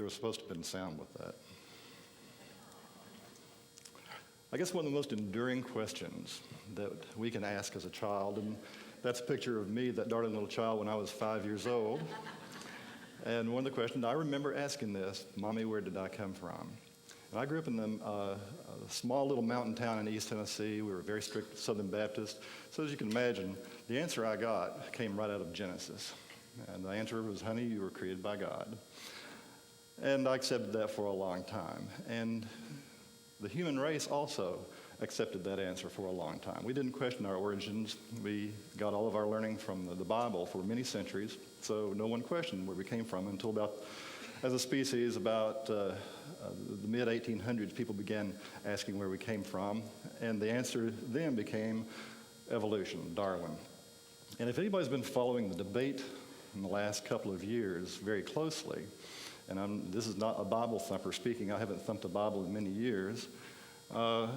There was supposed to have been sound with that. I guess one of the most enduring questions that we can ask as a child, and that's a picture of me, that darling little child, when I was 5 years old. And one of the questions, I remember asking this, Mommy, where did I come from? And I grew up in a small little mountain town in East Tennessee. We were very strict Southern Baptist. So as you can imagine, the answer I got came right out of Genesis. And the answer was, honey, you were created by God. And I accepted that for a long time. And the human race also accepted that answer for a long time. We didn't question our origins. We got all of our learning from the Bible for many centuries, so no one questioned where we came from until about, as a species, about the mid-1800s, people began asking where we came from, and the answer then became evolution, Darwin. And if anybody's been following the debate in the last couple of years very closely, and this is not a Bible thumper speaking, I haven't thumped a Bible in many years,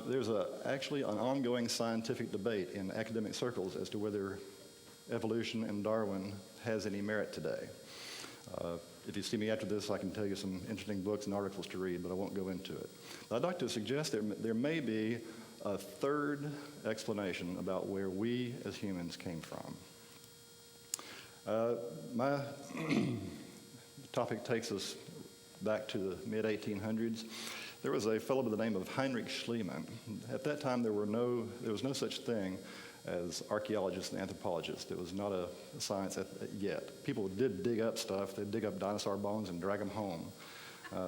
there's actually an ongoing scientific debate in academic circles as to whether evolution and Darwin has any merit today. If you see me after this, I can tell you some interesting books and articles to read, but I won't go into it. But I'd like to suggest there may be a third explanation about where we as humans came from. My topic takes us back to the mid-1800s. There was a fellow by the name of Heinrich Schliemann. At that time, there was no such thing as archaeologists and anthropologists. It was not a science yet. People did dig up stuff. They'd dig up dinosaur bones and drag them home.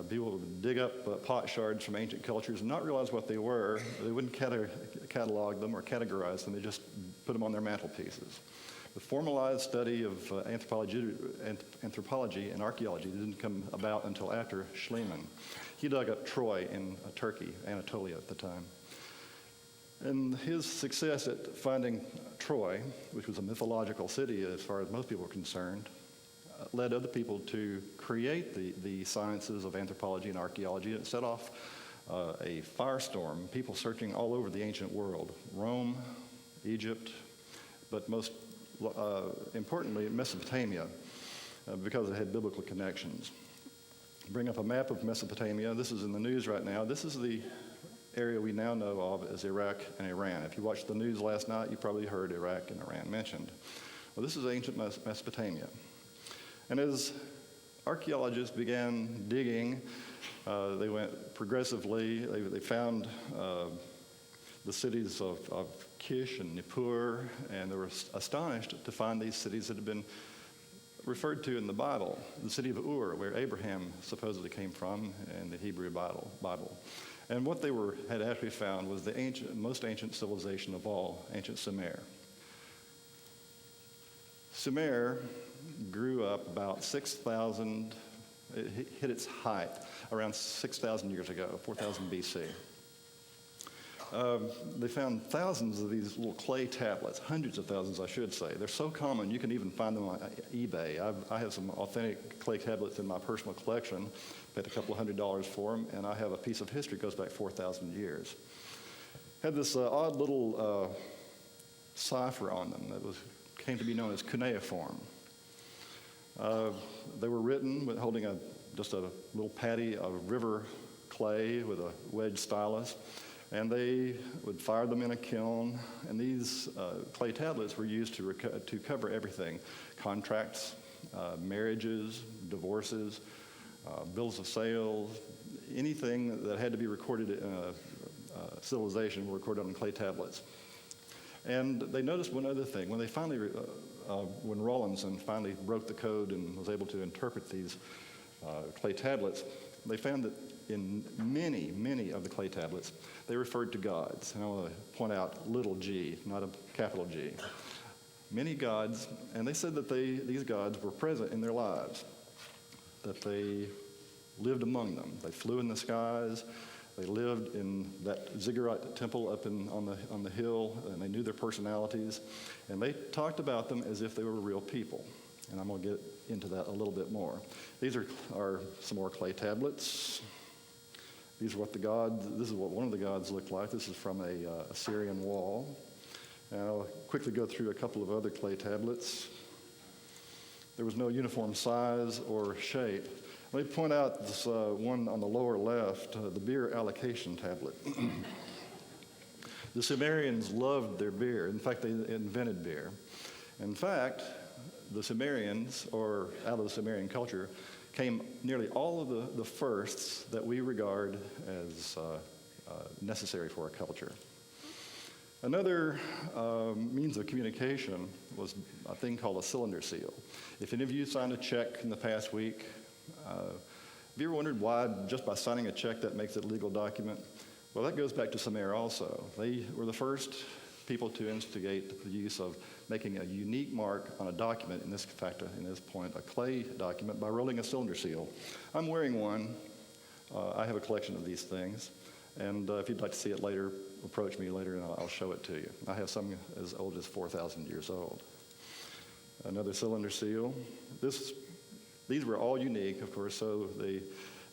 People would dig up pot shards from ancient cultures and not realize what they were. They wouldn't catalog them or categorize them. They just put them on their mantelpieces. The formalized study of anthropology and archaeology didn't come about until after Schliemann. He dug up Troy in Turkey, Anatolia at the time. And his success at finding Troy, which was a mythological city as far as most people were concerned, led other people to create the sciences of anthropology and archaeology. It set off a firestorm, people searching all over the ancient world, Rome, Egypt, but most importantly, Mesopotamia, because it had biblical connections. Bring up a map of Mesopotamia. This is in the news right now. This is the area we now know of as Iraq and Iran. If you watched the news last night, you probably heard Iraq and Iran mentioned. Well, this is ancient Mesopotamia. And as archaeologists began digging, they went progressively. They found the cities of Kish and Nippur, and they were astonished to find these cities that had been referred to in the Bible. The city of Ur, where Abraham supposedly came from in the Hebrew Bible. And what they had actually found was the most ancient civilization of all, ancient Sumer. Sumer grew up about 6,000, it hit its height around 6,000 years ago, 4,000 BC. They found thousands of these little clay tablets, hundreds of thousands, I should say. They're so common, you can even find them on eBay. I have some authentic clay tablets in my personal collection, paid a couple $100s for them, and I have a piece of history that goes back 4,000 years. Had this odd little cipher on them that came to be known as cuneiform. They were written with holding just a little patty of river clay with a wedge stylus. And they would fire them in a kiln, and these clay tablets were used to cover everything: contracts, marriages, divorces, bills of sale, anything that had to be recorded in a civilization were recorded on clay tablets. And they noticed one other thing. When they finally, when Rawlinson finally broke the code and was able to interpret these clay tablets, they found that in many, many of the clay tablets, they referred to gods. And I want to point out little g, not a capital G. Many gods, and they said that these gods were present in their lives, that they lived among them. They flew in the skies. They lived in that ziggurat temple up on the hill, and they knew their personalities. And they talked about them as if they were real people. And I'm going to get into that a little bit more. These are some more clay tablets. These are this is what one of the gods looked like. This is from a Assyrian wall. And I'll quickly go through a couple of other clay tablets. There was no uniform size or shape. Let me point out this one on the lower left, the beer allocation tablet. The Sumerians loved their beer. In fact, they invented beer. In fact, the Sumerians, or out of the Sumerian culture, came nearly all of the firsts that we regard as necessary for a culture. Another means of communication was a thing called a cylinder seal. If any of you signed a check in the past week, have you ever wondered why just by signing a check that makes it a legal document? Well, that goes back to Sumer also. They were the first people to instigate the use of making a unique mark on a document, in this point, a clay document, by rolling a cylinder seal. I'm wearing one. I have a collection of these things. And if you'd like to see it later, approach me later and I'll show it to you. I have some as old as 4,000 years old. Another cylinder seal. These were all unique, of course, so it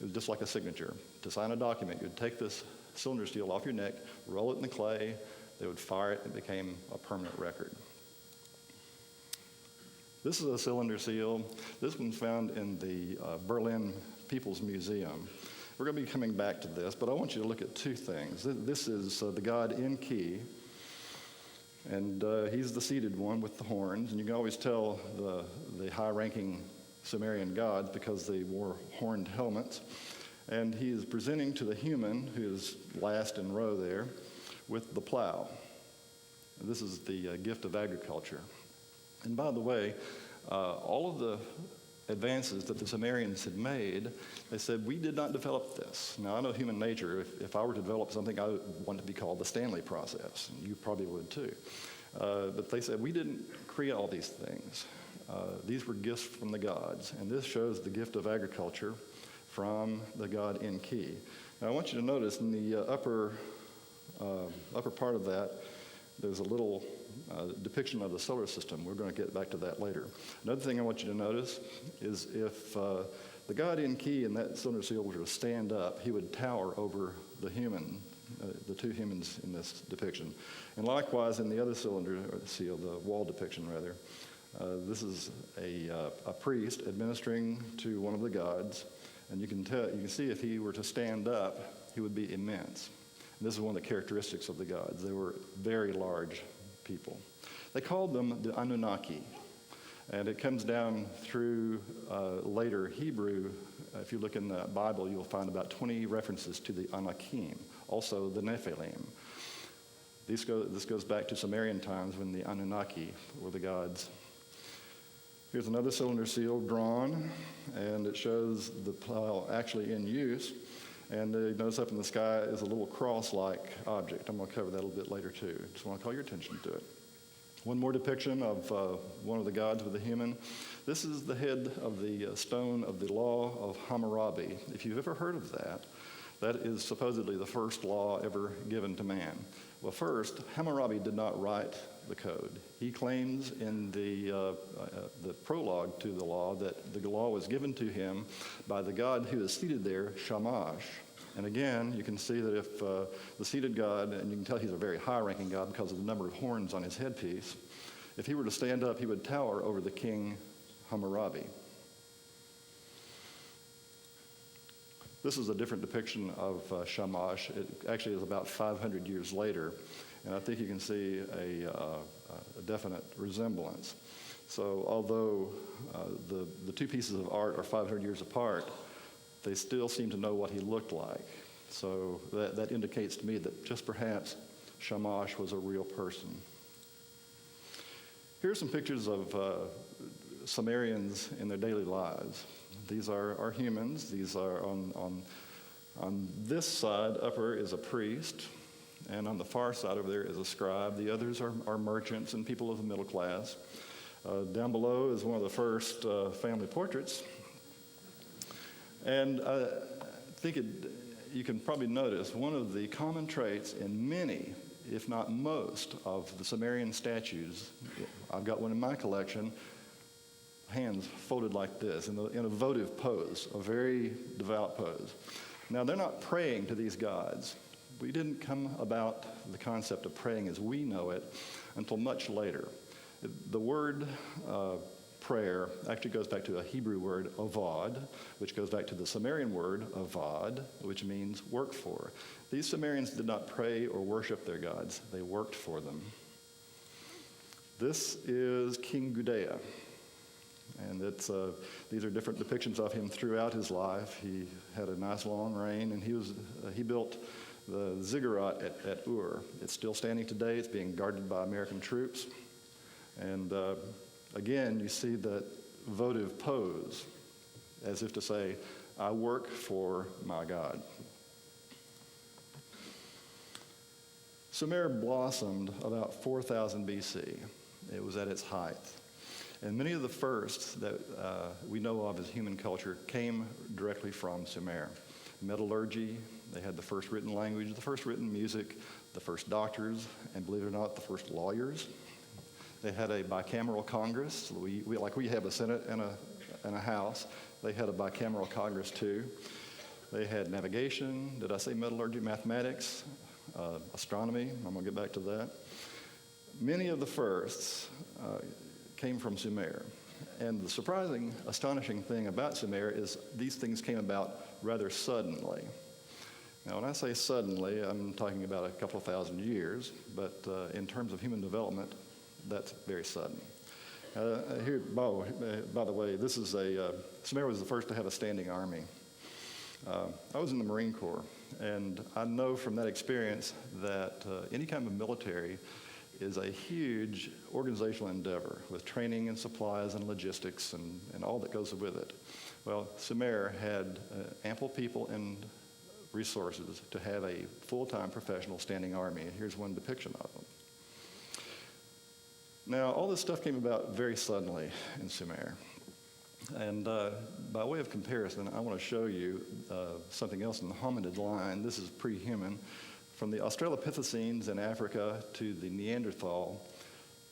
was just like a signature. To sign a document, you'd take this cylinder seal off your neck, roll it in the clay, they would fire it, and it became a permanent record. This is a cylinder seal. This one's found in the Berlin People's Museum. We're going to be coming back to this, but I want you to look at two things. This is the god Enki, and he's the seated one with the horns, and you can always tell the high-ranking Sumerian gods because they wore horned helmets. And he is presenting to the human, who is last in row there, with the plow. And this is the gift of agriculture. And by the way, all of the advances that the Sumerians had made, they said, we did not develop this. Now, I know human nature. If I were to develop something, I would want it to be called the Stanley process. And you probably would too. But they said, we didn't create all these things. These were gifts from the gods. And this shows the gift of agriculture from the god Enki. Now, I want you to notice in the upper part of that, there's a little depiction of the solar system. We're going to get back to that later. Another thing I want you to notice is if the god Enki in that cylinder seal were to stand up, he would tower over the two humans in this depiction. And likewise, in the other cylinder seal, the wall depiction rather, this is a priest administering to one of the gods. And you can see if he were to stand up, he would be immense. And this is one of the characteristics of the gods. They were very large people. They called them the Anunnaki. And it comes down through later Hebrew. If you look in the Bible, you'll find about 20 references to the Anakim, also the Nephilim. This goes back to Sumerian times when the Anunnaki were the gods. Here's another cylinder seal drawn, and it shows the plow actually in use. And you notice up in the sky is a little cross-like object. I'm going to cover that a little bit later too. Just want to call your attention to it. One more depiction of one of the gods with a human. This is the head of the stone of the law of Hammurabi. If you've ever heard of that, that is supposedly the first law ever given to man. Well, first, Hammurabi did not write the code. He claims in the prologue to the law that the law was given to him by the god who is seated there, Shamash. And again, you can see that if the seated god, and you can tell he's a very high-ranking god because of the number of horns on his headpiece, if he were to stand up, he would tower over the king Hammurabi. This is a different depiction of Shamash. It actually is about 500 years later, and I think you can see a definite resemblance. So although the two pieces of art are 500 years apart, they still seem to know what he looked like. So that indicates to me that just perhaps Shamash was a real person. Here's some pictures of Sumerians in their daily lives. These are humans. These are on this side, upper, is a priest, and on the far side over there is a scribe. The others are merchants and people of the middle class. Down below is one of the first family portraits. And I think you can probably notice one of the common traits in many, if not most, of the Sumerian statues. I've got one in my collection, hands folded like this, in a votive pose, a very devout pose. Now, they're not praying to these gods. We didn't come about the concept of praying as we know it until much later. The word prayer actually goes back to a Hebrew word, avad, which goes back to the Sumerian word, avad, which means work for. These Sumerians did not pray or worship their gods. They worked for them. This is King Gudea. And these are different depictions of him throughout his life. He had a nice long reign, and he built the ziggurat at Ur. It's still standing today. It's being guarded by American troops. And again, you see that votive pose, as if to say, I work for my God. Sumer blossomed about 4000 BC. It was at its height. And many of the firsts that we know of as human culture came directly from Sumer. Metallurgy, they had the first written language, the first written music, the first doctors, and believe it or not, the first lawyers. They had a bicameral Congress. Like we have a Senate and a House. They had a bicameral Congress too. They had navigation, did I say metallurgy, mathematics, astronomy, I'm gonna get back to that. Many of the firsts came from Sumer. And the surprising, astonishing thing about Sumer is these things came about rather suddenly. Now, when I say suddenly, I'm talking about a couple of thousand years, but in terms of human development, that's very sudden. Here, by the way, this is Sumer was the first to have a standing army. I was in the Marine Corps, and I know from that experience that any kind of military is a huge organizational endeavor with training and supplies and logistics and all that goes with it. Well, Sumer had ample people and resources to have a full-time professional standing army, and here's one depiction of them. Now, all this stuff came about very suddenly in Sumer. And by way of comparison, I want to show you something else in the hominid line. This is pre-human. From the Australopithecines in Africa to the Neanderthal,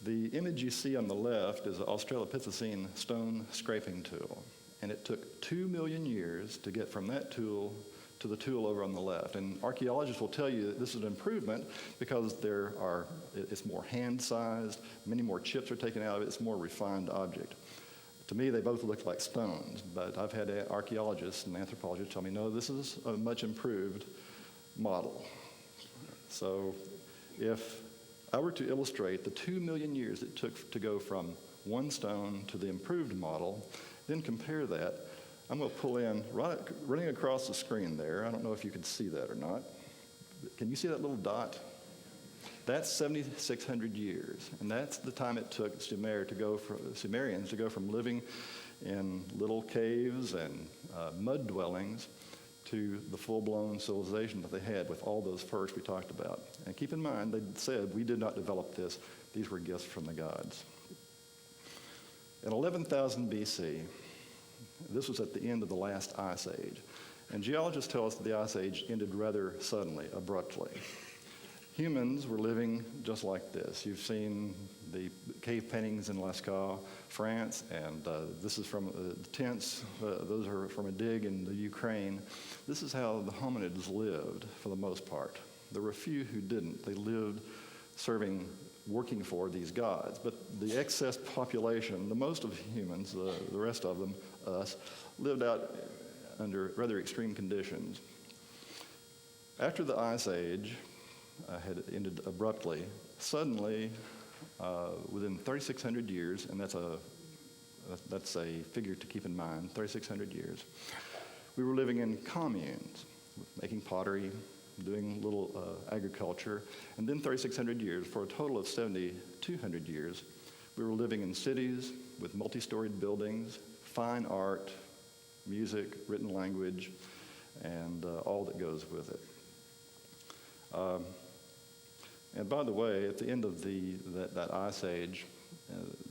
the image you see on the left is an Australopithecine stone scraping tool. And it took 2 million years to get from that tool to the tool over on the left. And archaeologists will tell you that this is an improvement because it's more hand-sized, many more chips are taken out of it, it's a more refined object. To me, they both look like stones, but I've had archaeologists and anthropologists tell me, no, this is a much improved model. So if I were to illustrate the 2 million years it took to go from one stone to the improved model, then compare that, I'm going to pull in, running across the screen there, I don't know if you can see that or not. Can you see that little dot? That's 7,600 years, and that's the time it took Sumerians to go from living in little caves and mud dwellings to the full-blown civilization that they had with all those firsts we talked about. And keep in mind, they said, we did not develop this. These were gifts from the gods. In 11,000 BC, this was at the end of the last ice age. And geologists tell us that the ice age ended rather suddenly, abruptly. Humans were living just like this. You've seen the cave paintings in Lascaux, France, and this is from the tents. Those are from a dig in the Ukraine. This is how the hominids lived for the most part. There were a few who didn't. They lived working for these gods. But the excess population, the most of humans, the rest of them, us, lived out under rather extreme conditions. After the Ice Age had ended abruptly, suddenly, within 3,600 years, and that's a figure to keep in mind, 3,600 years, we were living in communes, making pottery, doing little agriculture, and then 3,600 years, for a total of 7,200 years, we were living in cities with multi-storied buildings, fine art, music, written language, and all that goes with it. And by the way, at the end of that ice age,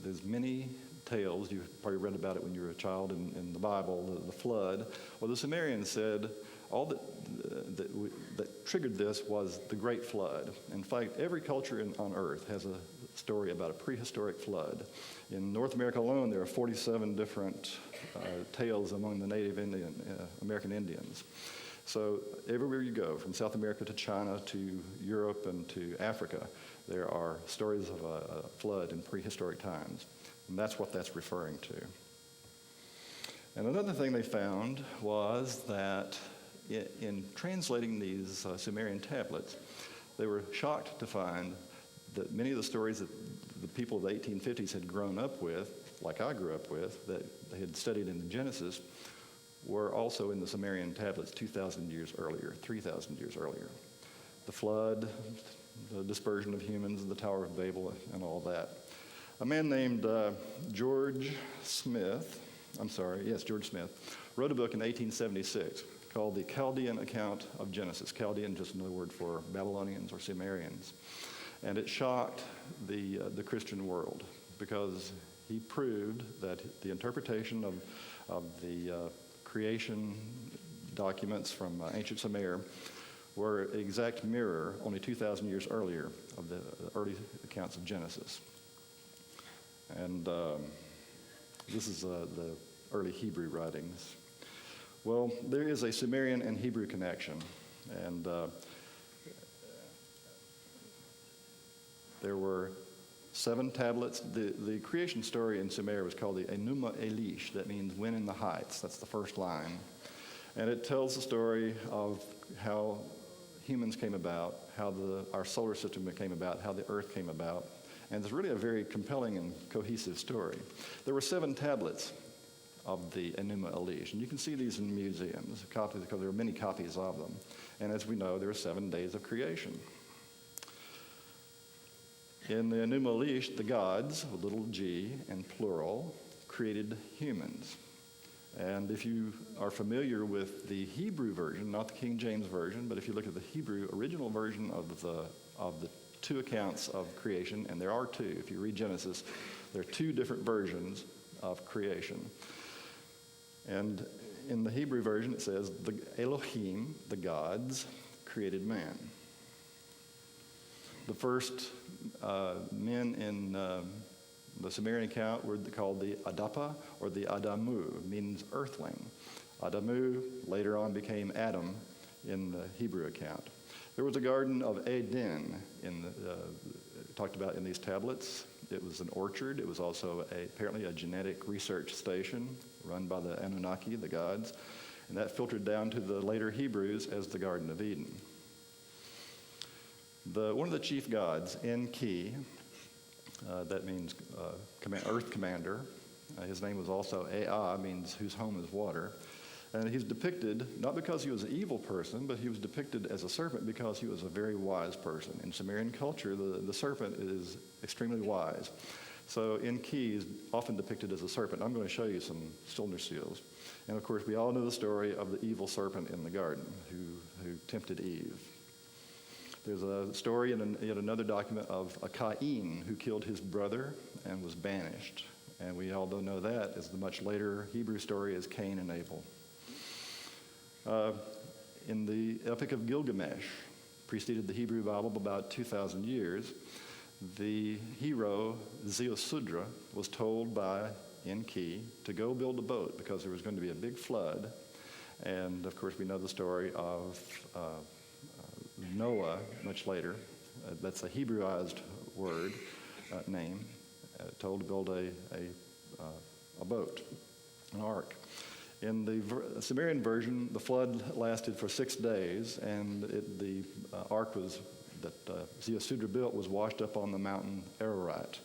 there's many tales. You've probably read about it when you were a child in the Bible, the flood. Well, the Sumerians said all that triggered this was the Great Flood. In fact, every culture on Earth has a story about a prehistoric flood. In North America alone, there are 47 different tales among the Native American Indians. So everywhere you go, from South America to China to Europe and to Africa, there are stories of a flood in prehistoric times, and that's what that's referring to. And another thing they found was that in translating these Sumerian tablets, they were shocked to find that many of the stories that the people of the 1850s had grown up with, like I grew up with, that they had studied in the Genesis, were also in the Sumerian tablets 2,000 years earlier, 3,000 years earlier. The flood, the dispersion of humans, the Tower of Babel, and all that. A man named George Smith, wrote a book in 1876 called The Chaldean Account of Genesis. Chaldean, just another word for Babylonians or Sumerians. And it shocked the Christian world because he proved that the interpretation of the creation documents from ancient Sumer were an exact mirror, only 2,000 years earlier, of the early accounts of Genesis. And this is the early Hebrew writings. Well, there is a Sumerian and Hebrew connection, and there were 7 tablets. The creation story in Sumer was called the Enuma Elish. That means when in the heights. That's the first line. And it tells the story of how humans came about, how our solar system came about, how the earth came about. And it's really a very compelling and cohesive story. There were 7 tablets of the Enuma Elish, and you can see these in museums, copies, because there are many copies of them. And as we know, there are 7 days of creation. In the Enuma Elish, the gods, with little g and plural, created humans. And if you are familiar with the Hebrew version, not the King James version, but if you look at the Hebrew original version of the 2 accounts of creation, and there are 2, if you read Genesis, there are 2 different versions of creation. And in the Hebrew version, it says, the Elohim, the gods, created man. The first men in the Sumerian account were called the Adapa or the Adamu, means earthling. Adamu later on became Adam in the Hebrew account. There was a garden of Eden talked about in these tablets. It was an orchard. It was also apparently a genetic research station run by the Anunnaki, the gods, and that filtered down to the later Hebrews as the Garden of Eden. One of the chief gods, Enki, that means earth commander. His name was also Ea, means whose home is water. And he's depicted, not because he was an evil person, but he was depicted as a serpent because he was a very wise person. In Sumerian culture, the serpent is extremely wise. So Enki is often depicted as a serpent. I'm going to show you some cylinder seals. And of course, we all know the story of the evil serpent in the garden who tempted Eve. There's a story in yet another document of a Cain who killed his brother and was banished. And we all don't know that as the much later Hebrew story as Cain and Abel. In the Epic of Gilgamesh, preceded the Hebrew Bible by about 2,000 years, the hero Ziusudra was told by Enki to go build a boat because there was going to be a big flood. And of course, we know the story of Noah much later. That's a Hebrewized word, name, told to build a boat, an ark. In the Sumerian version, the flood lasted for 6 days, and the ark that Ziusudra built was washed up on the mountain Ararat.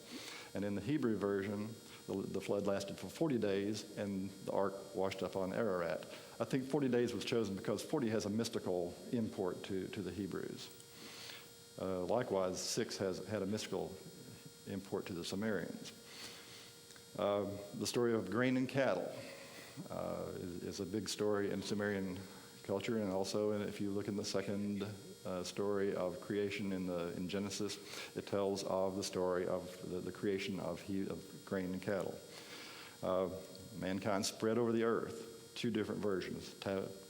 And in the Hebrew version, the flood lasted for 40 days, and the ark washed up on Ararat. I think 40 days was chosen because 40 has a mystical import to the Hebrews. Likewise, 6 had a mystical import to the Sumerians. The story of grain and cattle is a big story in Sumerian culture, and also if you look in the second story of creation in Genesis, it tells of the story of the creation of grain and cattle. Mankind spread over the earth. 2 different versions.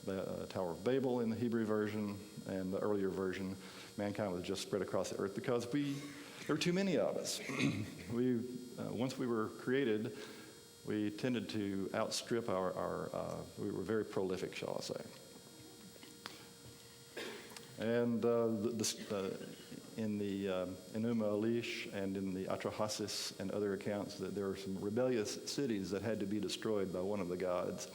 The Tower of Babel in the Hebrew version, and the earlier version, mankind was just spread across the earth because there were too many of us. Once we were created, we tended to outstrip we were very prolific, shall I say. And in the Enuma Elish and in the Atrahasis and other accounts that there were some rebellious cities that had to be destroyed by one of the gods.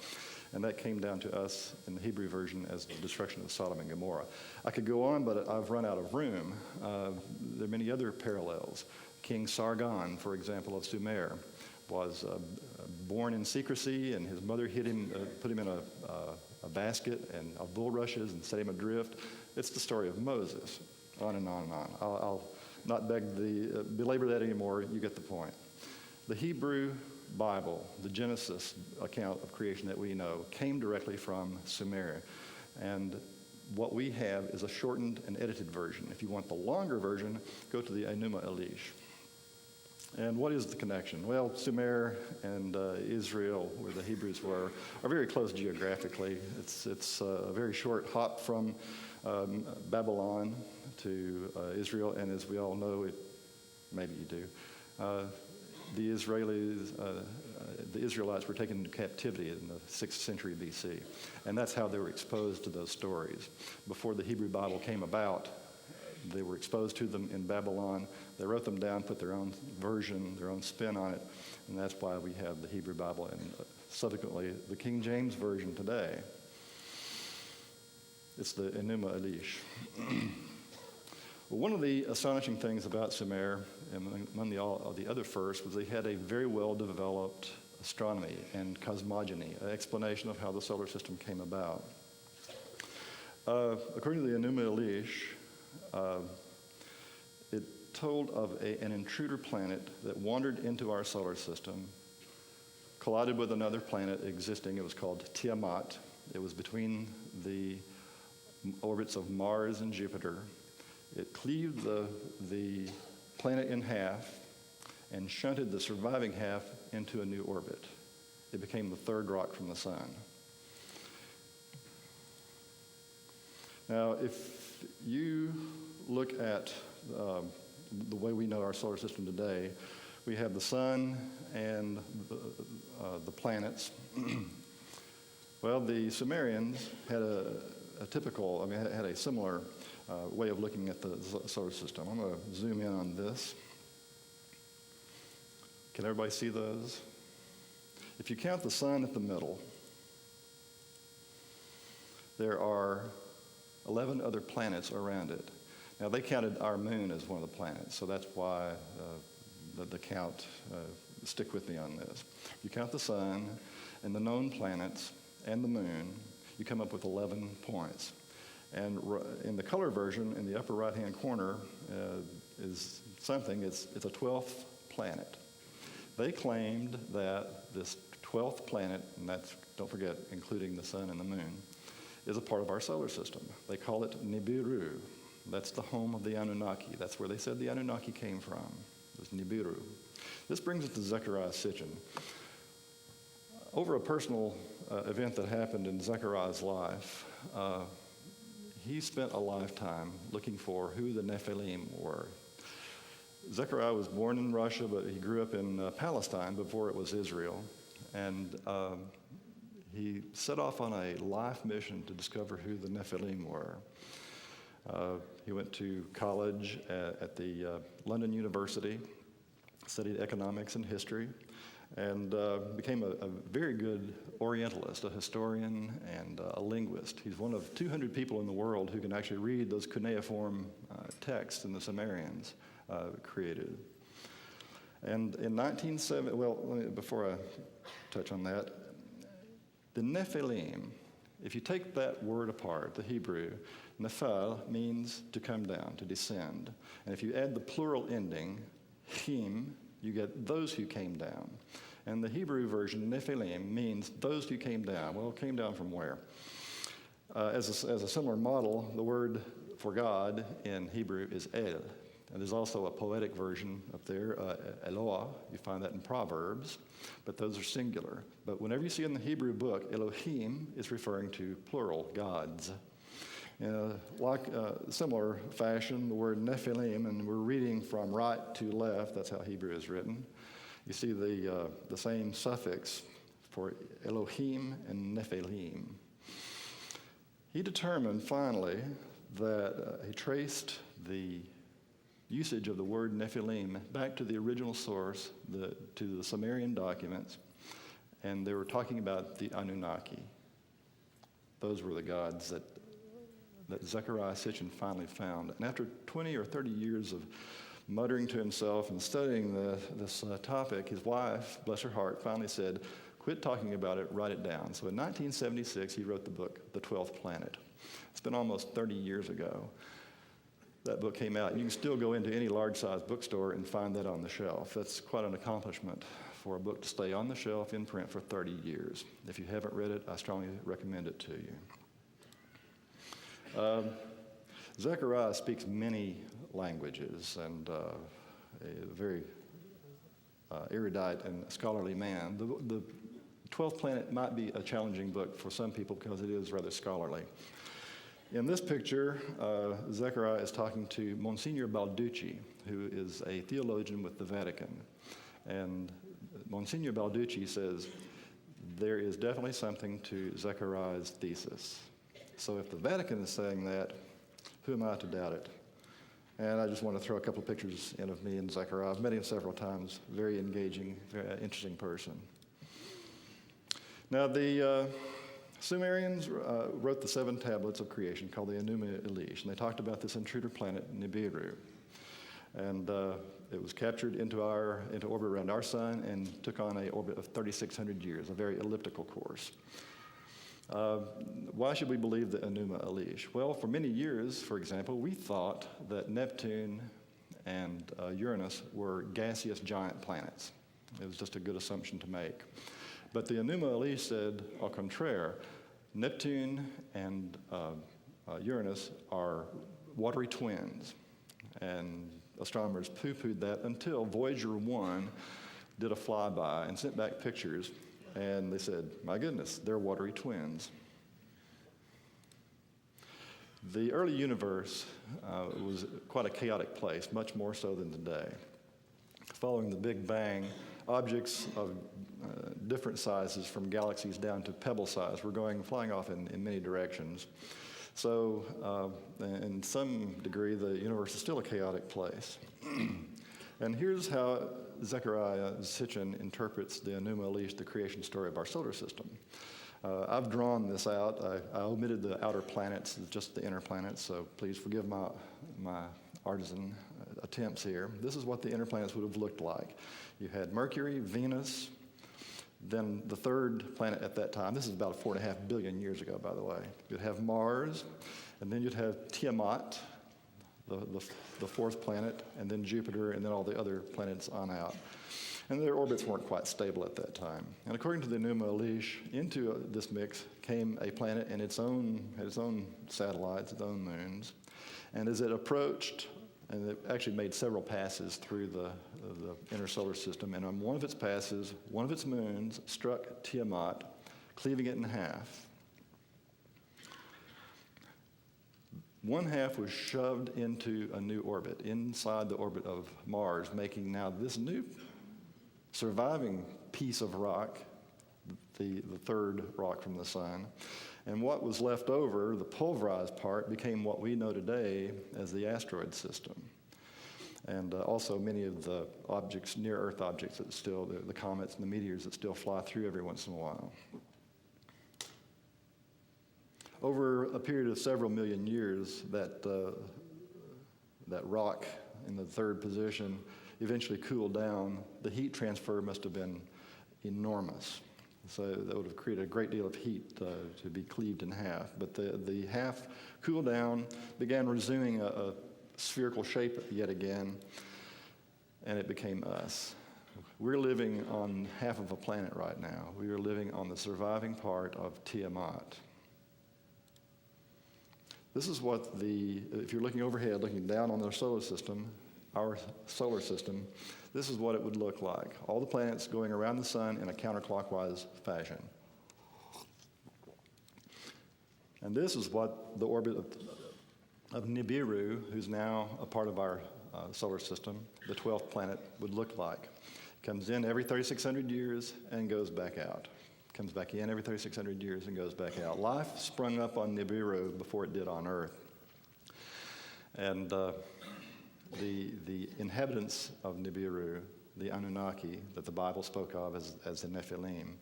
And that came down to us in the Hebrew version as the destruction of Sodom and Gomorrah. I could go on, but I've run out of room. There are many other parallels. King Sargon, for example, of Sumer, was born in secrecy, and his mother hid him, put him in a basket and of bulrushes and set him adrift. It's the story of Moses, on and on and on. I'll not belabor that anymore. You get the point. The Hebrew Bible, the Genesis account of creation that we know, came directly from Sumer. And what we have is a shortened and edited version. If you want the longer version, go to the Enuma Elish. And what is the connection? Well, Sumer and Israel, where the Hebrews were, are very close geographically. It's a very short hop from Babylon to Israel, and as we all know, maybe you do, the Israelites were taken into captivity in the 6th century BC, and that's how they were exposed to those stories. Before the Hebrew Bible came about, they were exposed to them in Babylon. They wrote them down, put their own version, their own spin on it, and that's why we have the Hebrew Bible and subsequently the King James Version today. It's the Enuma Elish. Well, one of the astonishing things about Sumer, and among all the other firsts, was they had a very well-developed astronomy and cosmogony, an explanation of how the solar system came about. According to the Enuma Elish, it told of an intruder planet that wandered into our solar system, collided with another planet existing. It was called Tiamat. It was between the orbits of Mars and Jupiter. It cleaved the planet in half and shunted the surviving half into a new orbit. It became the third rock from the sun. Now, if you look at the way we know our solar system today, we have the sun and the planets. Well, the Sumerians had had a similar way of looking at the solar system. I'm going to zoom in on this. Can everybody see those? If you count the sun at the middle, there are 11 other planets around it. Now, they counted our moon as one of the planets, so that's why the count, stick with me on this. You count the sun and the known planets and the moon, you come up with 11 points. And in the color version, in the upper right-hand corner, is something, it's a 12th planet. They claimed that this 12th planet, and that's, don't forget, including the sun and the moon, is a part of our solar system. They call it Nibiru. That's the home of the Anunnaki. That's where they said the Anunnaki came from, was Nibiru. This brings us to Zechariah Sitchin. Over a personal event that happened in Zechariah's life, he spent a lifetime looking for who the Nephilim were. Zechariah was born in Russia, but he grew up in Palestine before it was Israel. And he set off on a life mission to discover who the Nephilim were. He went to college at the London University, studied economics and history, and became a very good Orientalist, a historian, and a linguist. He's one of 200 people in the world who can actually read those cuneiform texts in the Sumerians created. And in 1970, before I touch on that, the Nephilim, if you take that word apart, the Hebrew, Nephal means to come down, to descend. And if you add the plural ending, him, you get those who came down. And the Hebrew version, Nephilim, means those who came down. Well, came down from where? As a similar model, the word for God in Hebrew is El. And there's also a poetic version up there, Eloah. You find that in Proverbs, but those are singular. But whenever you see in the Hebrew book, Elohim is referring to plural, gods. Like similar fashion, the word Nephilim, and we're reading from right to left, that's how Hebrew is written. You see the same suffix for Elohim and Nephilim. He determined finally that he traced the usage of the word Nephilim back to the original source, to the Sumerian documents, and they were talking about the Anunnaki. Those were the gods that Zecharia Sitchin finally found. And after 20 or 30 years of muttering to himself and studying this topic, his wife, bless her heart, finally said, quit talking about it, write it down. So in 1976, he wrote the book, The 12th Planet. It's been almost 30 years ago. That book came out. You can still go into any large-sized bookstore and find that on the shelf. That's quite an accomplishment for a book to stay on the shelf in print for 30 years. If you haven't read it, I strongly recommend it to you. Zechariah speaks many languages and a very erudite and scholarly man. The 12th Planet might be a challenging book for some people because it is rather scholarly. In this picture, Zechariah is talking to Monsignor Balducci, who is a theologian with the Vatican. And Monsignor Balducci says, there is definitely something to Zechariah's thesis. So if the Vatican is saying that, who am I to doubt it? And I just want to throw a couple of pictures in of me and Zechariah. I've met him several times. Very engaging, very interesting person. Now, the Sumerians wrote the 7 tablets of creation called the Enuma Elish, and they talked about this intruder planet Nibiru. And it was captured into orbit around our sun and took on an orbit of 3,600 years, a very elliptical course. Why should we believe the Enuma Elish? Well, for many years, for example, we thought that Neptune and Uranus were gaseous giant planets. It was just a good assumption to make. But the Enuma Elish said, au contraire, Neptune and Uranus are watery twins. And astronomers poo-pooed that until Voyager 1 did a flyby and sent back pictures. And they said, my goodness, they're watery twins. The early universe was quite a chaotic place, much more so than today. Following the Big Bang, objects of different sizes from galaxies down to pebble size were flying off in many directions. So in some degree, the universe is still a chaotic place. And here's how Zecharia Sitchin interprets the Enuma Elish, the creation story of our solar system. I've drawn this out. I omitted the outer planets, just the inner planets, so please forgive my artisan attempts here. This is what the inner planets would have looked like. You had Mercury, Venus, then the third planet at that time. This is about 4.5 billion years ago, by the way. You'd have Mars, and then you'd have Tiamat, the fourth planet, and then Jupiter, and then all the other planets on out. And their orbits weren't quite stable at that time. And according to the Enuma Elish, into this mix came a planet and had its own satellites, its own moons. And as it approached, and it actually made several passes through the inner solar system, and on one of its passes, one of its moons struck Tiamat, cleaving it in half. One half was shoved into a new orbit, inside the orbit of Mars, making now this new surviving piece of rock, the third rock from the sun. And what was left over, the pulverized part, became what we know today as the asteroid system. And also many of the objects, near-Earth objects that still, the comets and the meteors that still fly through every once in a while. Over a period of several million years, that rock in the third position eventually cooled down. The heat transfer must have been enormous. So that would have created a great deal of heat to be cleaved in half. But the half cooled down, began resuming a spherical shape yet again, and it became us. We're living on half of a planet right now. We are living on the surviving part of Tiamat. This is what if you're looking overhead, looking down on our solar system, this is what it would look like. All the planets going around the sun in a counterclockwise fashion. And this is what the orbit of Nibiru, who's now a part of our solar system, the 12th planet, would look like. It comes in every 3,600 years and goes back out. Comes back in every 3,600 years and goes back out. Life sprung up on Nibiru before it did on Earth. And the inhabitants of Nibiru, the Anunnaki that the Bible spoke of as the Nephilim,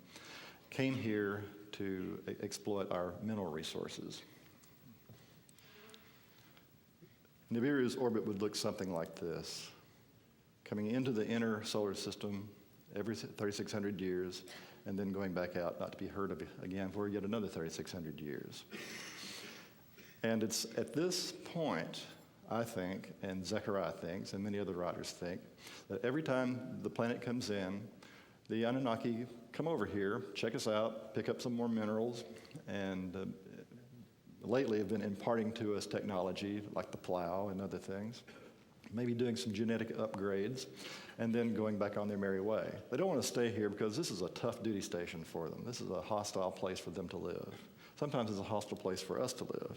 came here to exploit our mineral resources. Nibiru's orbit would look something like this, coming into the inner solar system every 3,600 years, and then going back out, not to be heard of again for yet another 3,600 years. And it's at this point, I think, and Zechariah thinks, and many other writers think, that every time the planet comes in, the Anunnaki come over here, check us out, pick up some more minerals, and lately have been imparting to us technology like the plow and other things, maybe doing some genetic upgrades, and then going back on their merry way. They don't want to stay here because this is a tough duty station for them. This is a hostile place for them to live. Sometimes it's a hostile place for us to live.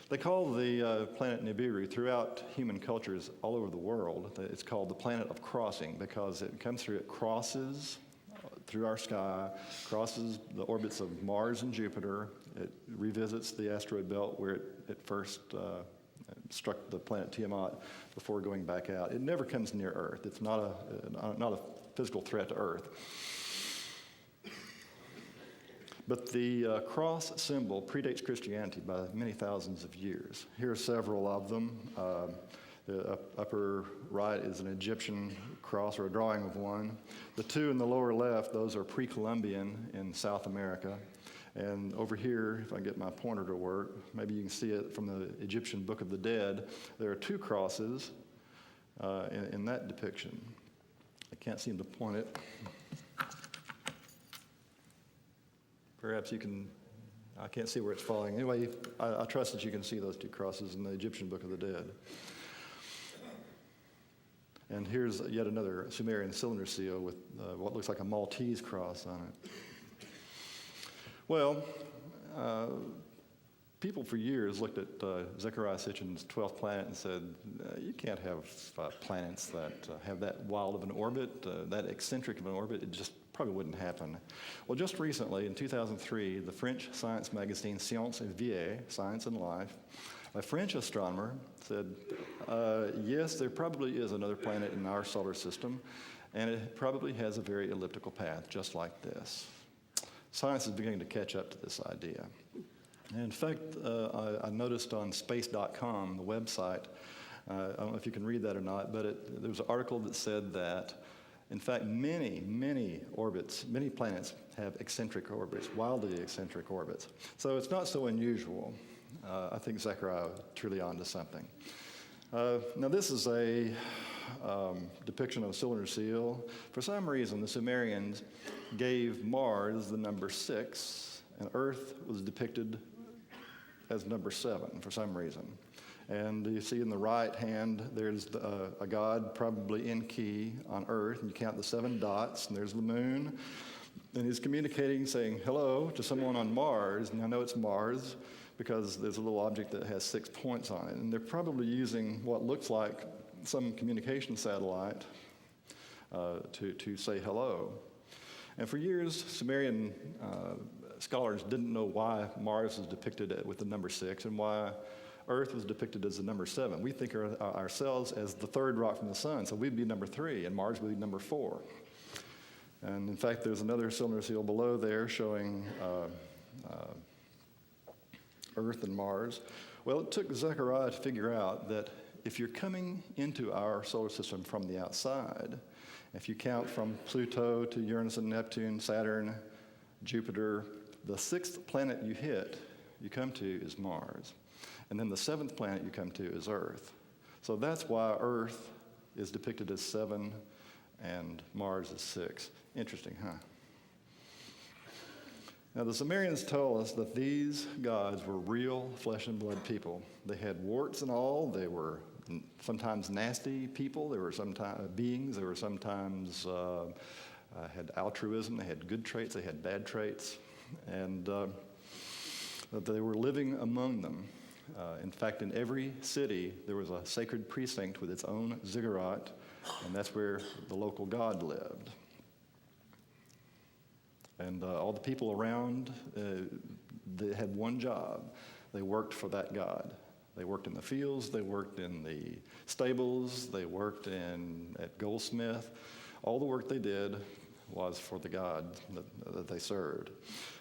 They call the planet Nibiru throughout human cultures all over the world. It's called the planet of crossing because it comes through, it crosses through our sky, crosses the orbits of Mars and Jupiter. It revisits the asteroid belt where it first struck the planet Tiamat before going back out. It never comes near Earth. It's not a physical threat to Earth. But the cross symbol predates Christianity by many thousands of years. Here are several of them. The upper right is an Egyptian cross, or a drawing of one. The two in the lower left, those are pre-Columbian in South America. And over here, if I get my pointer to work, maybe you can see it from the Egyptian Book of the Dead. There are two crosses in that depiction. I can't seem to point it. Perhaps you can, I can't see where it's falling. Anyway, I trust that you can see those two crosses in the Egyptian Book of the Dead. And here's yet another Sumerian cylinder seal with what looks like a Maltese cross on it. Well, people for years looked at Zechariah Sitchin's 12th planet and said, you can't have planets that have that wild of an orbit, that eccentric of an orbit. It just probably wouldn't happen. Well, just recently, in 2003, the French science magazine Science et Vie, Science and Life, a French astronomer said, yes, there probably is another planet in our solar system, and it probably has a very elliptical path, just like this. Science is beginning to catch up to this idea. And in fact, I noticed on space.com, the website, I don't know if you can read that or not, but there was an article that said that, in fact, many orbits, many planets have eccentric orbits, wildly eccentric orbits. So it's not so unusual. I think Zechariah is truly onto something. Now this is a depiction of a cylinder seal. For some reason, the Sumerians gave Mars the number 6, and Earth was depicted as number 7 for some reason. And you see in the right hand, there's a god probably in key on Earth, and you count the 7 dots, and there's the moon. And he's communicating, saying hello to someone on Mars, and I know it's Mars because there's a little object that has 6 points on it. And they're probably using what looks like some communication satellite to say hello. And for years, Sumerian scholars didn't know why Mars was depicted with the number 6 and why Earth was depicted as the number 7. We think of ourselves as the third rock from the sun, so we'd be number 3, and Mars would be number 4. And in fact, there's another cylinder seal below there showing Earth and Mars. Well, it took Zechariah to figure out that if you're coming into our solar system from the outside, if you count from Pluto to Uranus and Neptune, Saturn, Jupiter, the 6th planet you come to is Mars. And then the 7th planet you come to is Earth. So that's why Earth is depicted as 7 and Mars is 6. Interesting, huh? Now, the Sumerians told us that these gods were real flesh and blood people. They had warts and all. They were sometimes nasty people. They were sometimes beings. They were sometimes had altruism. They had good traits. They had bad traits. And they were living among them. In fact, in every city, there was a sacred precinct with its own ziggurat, and that's where the local god lived. And all the people around, they had one job. They worked for that god. They worked in the fields, they worked in the stables, they worked at goldsmith. All the work they did was for the god that they served.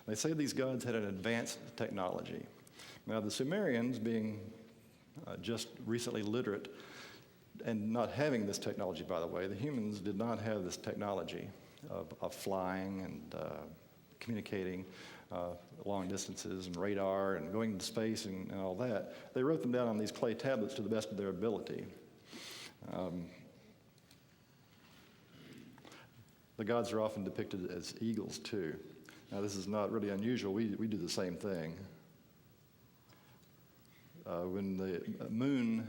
They say these gods had an advanced technology. Now the Sumerians, being just recently literate and not having this technology, by the way, the humans did not have this technology of flying and communicating long distances and radar and going into space and all that. They wrote them down on these clay tablets to the best of their ability. The gods are often depicted as eagles too. Now this is not really unusual. We do the same thing. When the moon,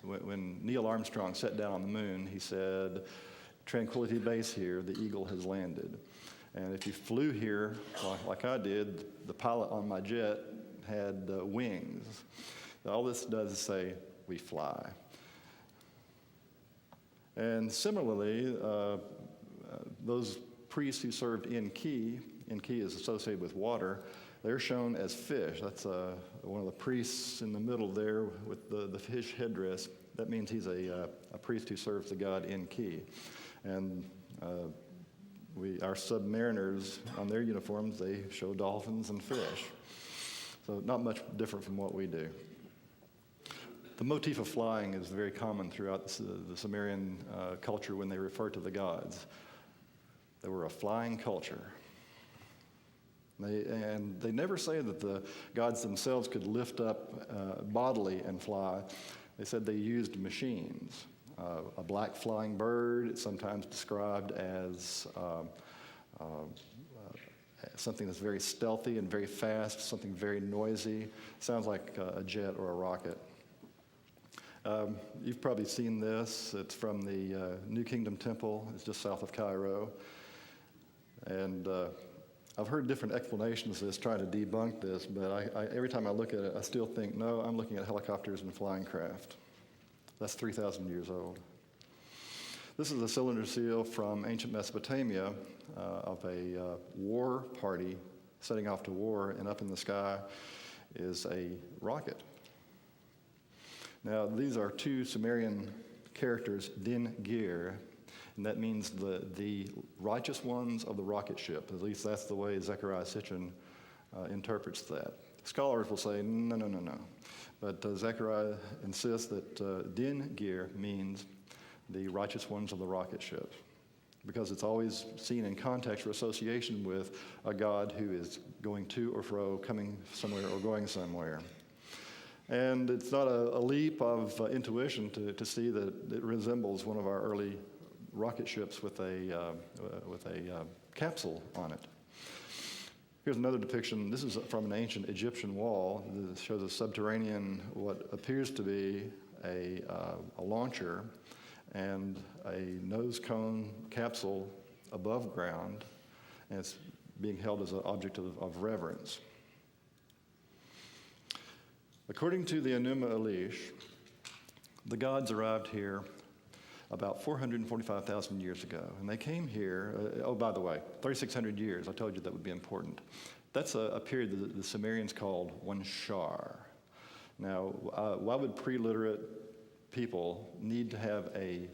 when Neil Armstrong sat down on the moon, he said, "Tranquility Base here, the eagle has landed." And if you flew here, like I did, the pilot on my jet had wings. All this does is say, we fly. And similarly, those priests who served in key is associated with water, they're shown as fish. That's one of the priests in the middle there with the fish headdress. That means he's a priest who serves the god in key. And our submariners, on their uniforms, they show dolphins and fish. So not much different from what we do. The motif of flying is very common throughout the Sumerian culture when they refer to the gods. They were a flying culture. They never say that the gods themselves could lift up bodily and fly. They said they used machines. A black flying bird, it's sometimes described as something that's very stealthy and very fast, something very noisy. Sounds like a jet or a rocket. You've probably seen this. It's from the New Kingdom Temple. It's just south of Cairo. And I've heard different explanations of this, trying to debunk this, but every time I look at it, I still think, no, I'm looking at helicopters and flying craft. That's 3,000 years old. This is a cylinder seal from ancient Mesopotamia of a war party setting off to war, and up in the sky is a rocket. Now, these are two Sumerian characters, din gir, and that means the righteous ones of the rocket ship. At least that's the way Zecharia Sitchin interprets that. Scholars will say, no. But Zecharia insists that din gir means the righteous ones of the rocket ship, because it's always seen in context or association with a god who is going to or fro, coming somewhere or going somewhere. And it's not a leap of intuition to see that it resembles one of our early rocket ships with a capsule on it. Here's another depiction. This is from an ancient Egyptian wall. This shows a subterranean, what appears to be a launcher and a nose cone capsule above ground, and it's being held as an object of reverence. According to the Enuma Elish, the gods arrived here about 445,000 years ago. And they came here, by the way, 3,600 years. I told you that would be important. That's a period that the Sumerians called one shar. Now, why would pre-literate people need to have a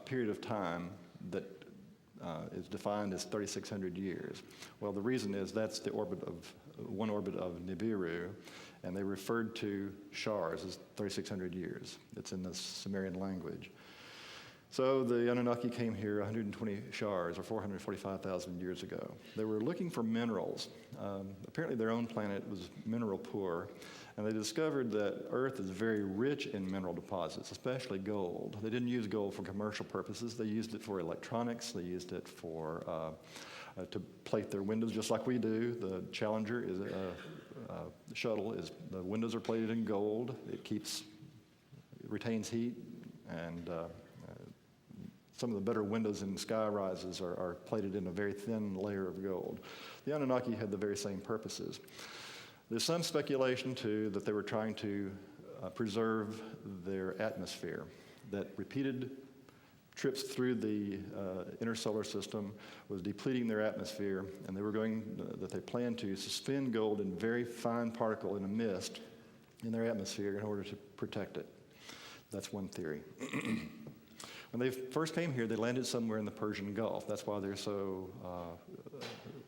period of time that is defined as 3,600 years? Well, the reason is that's the one orbit of Nibiru, and they referred to shars as 3,600 years. It's in the Sumerian language. So the Anunnaki came here 120 shars, or 445,000 years ago. They were looking for minerals. Apparently their own planet was mineral poor, and they discovered that Earth is very rich in mineral deposits, especially gold. They didn't use gold for commercial purposes. They used it for electronics. They used it for to plate their windows, just like we do. The Challenger is the shuttle is the windows are plated in gold. It retains heat, and some of the better windows in sky rises are plated in a very thin layer of gold. The Anunnaki had the very same purposes. There's some speculation, too, that they were trying to preserve their atmosphere, that repeated trips through the inner solar system was depleting their atmosphere, and they planned to suspend gold in very fine particle in a mist in their atmosphere in order to protect it. That's one theory. When they first came here, they landed somewhere in the Persian Gulf. That's why they're so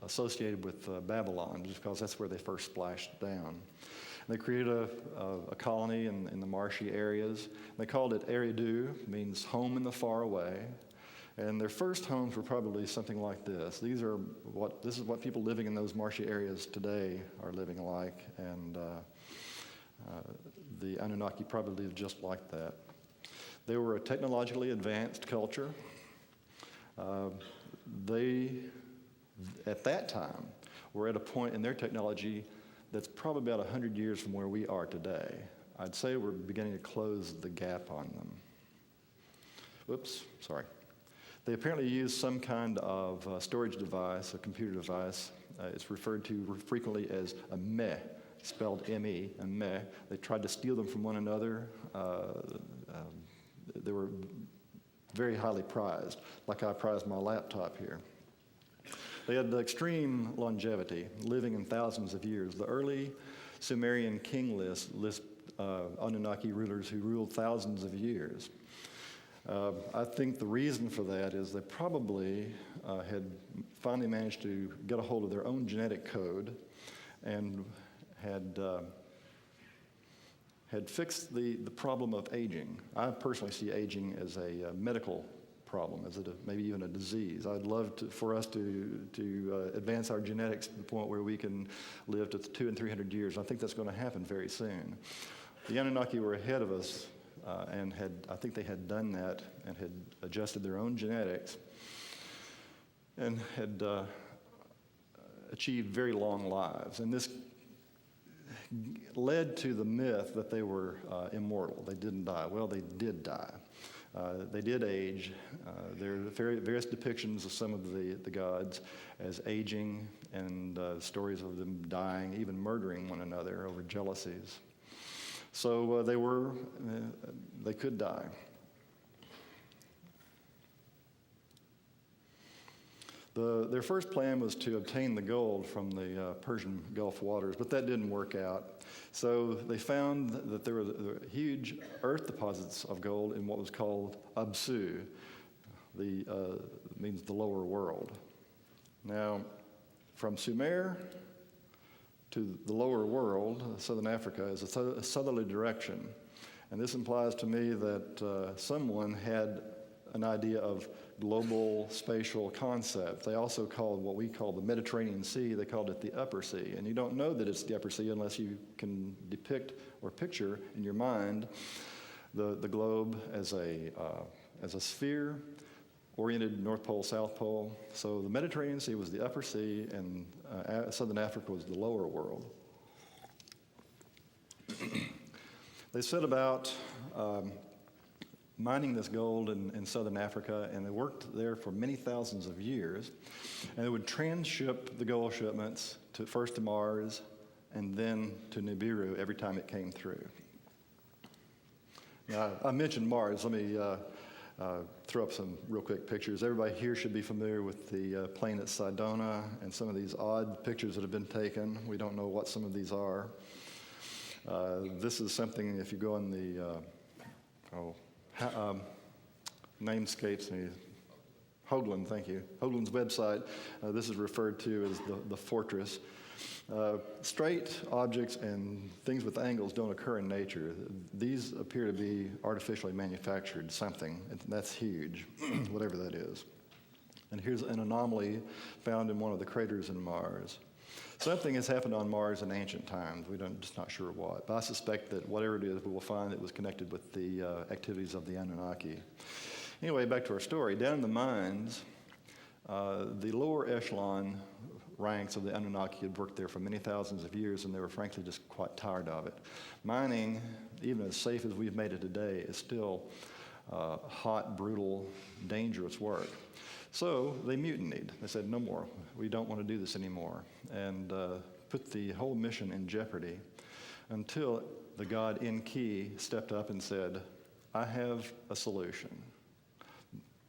associated with Babylon, just because that's where they first splashed down. They created a colony in the marshy areas. They called it Eridu, means home in the far away. And their first homes were probably something like this. This is what people living in those marshy areas today are living like. And the Anunnaki probably lived just like that. They were a technologically advanced culture. They, at that time, were at a point in their technology that's probably about 100 years from where we are today. I'd say we're beginning to close the gap on them. Whoops, sorry. They apparently used some kind of storage device, a computer device. It's referred to frequently as a meh, spelled M-E, a meh. They tried to steal them from one another. They were very highly prized, like I prize my laptop here. They had extreme longevity, living in thousands of years. The early Sumerian king list Anunnaki rulers who ruled thousands of years. I think the reason for that is they probably had finally managed to get a hold of their own genetic code and had fixed the problem of aging. I personally see aging as a medical problem, as maybe even a disease. I'd love for us to advance our genetics to the point where we can live to 200 and 300 years. I think that's going to happen very soon. The Anunnaki were ahead of us, and I think they had done that and had adjusted their own genetics and had achieved very long lives. And this led to the myth that they were immortal. They didn't die. Well, they did die. They did age. There are various depictions of some of the gods as aging and stories of them dying, even murdering one another over jealousies. So they could die. Their first plan was to obtain the gold from the Persian Gulf waters, but that didn't work out. So they found that there were huge earth deposits of gold in what was called Absu, means the lower world. Now, from Sumer to the lower world, southern Africa, is a southerly direction. And this implies to me that someone had an idea of global spatial concept. They also called what we call the Mediterranean Sea, they called it the Upper Sea. And you don't know that it's the Upper Sea unless you can depict or picture in your mind the globe as a sphere oriented North Pole, South Pole. So the Mediterranean Sea was the Upper Sea, and Southern Africa was the lower world. They set about mining this gold in southern Africa, and they worked there for many thousands of years. And they would transship the gold shipments first to Mars and then to Nibiru every time it came through. Now, I mentioned Mars. Let me throw up some real quick pictures. Everybody here should be familiar with the planet Sidona and some of these odd pictures that have been taken. We don't know what some of these are. This is something, if you go on the name escapes me. Hoagland, thank you. Hoagland's website. This is referred to as the fortress. Straight objects and things with angles don't occur in nature. These appear to be artificially manufactured something, and that's huge, whatever that is. And here's an anomaly found in one of the craters in Mars. Something has happened on Mars in ancient times. Just not sure what. But I suspect that whatever it is, we will find it was connected with the activities of the Anunnaki. Anyway, back to our story. Down in the mines, the lower echelon ranks of the Anunnaki had worked there for many thousands of years, and they were frankly just quite tired of it. Mining, even as safe as we've made it today, is still hot, brutal, dangerous work. So they mutinied. They said, no more. We don't want to do this anymore. And put the whole mission in jeopardy until the god Enki stepped up and said, I have a solution.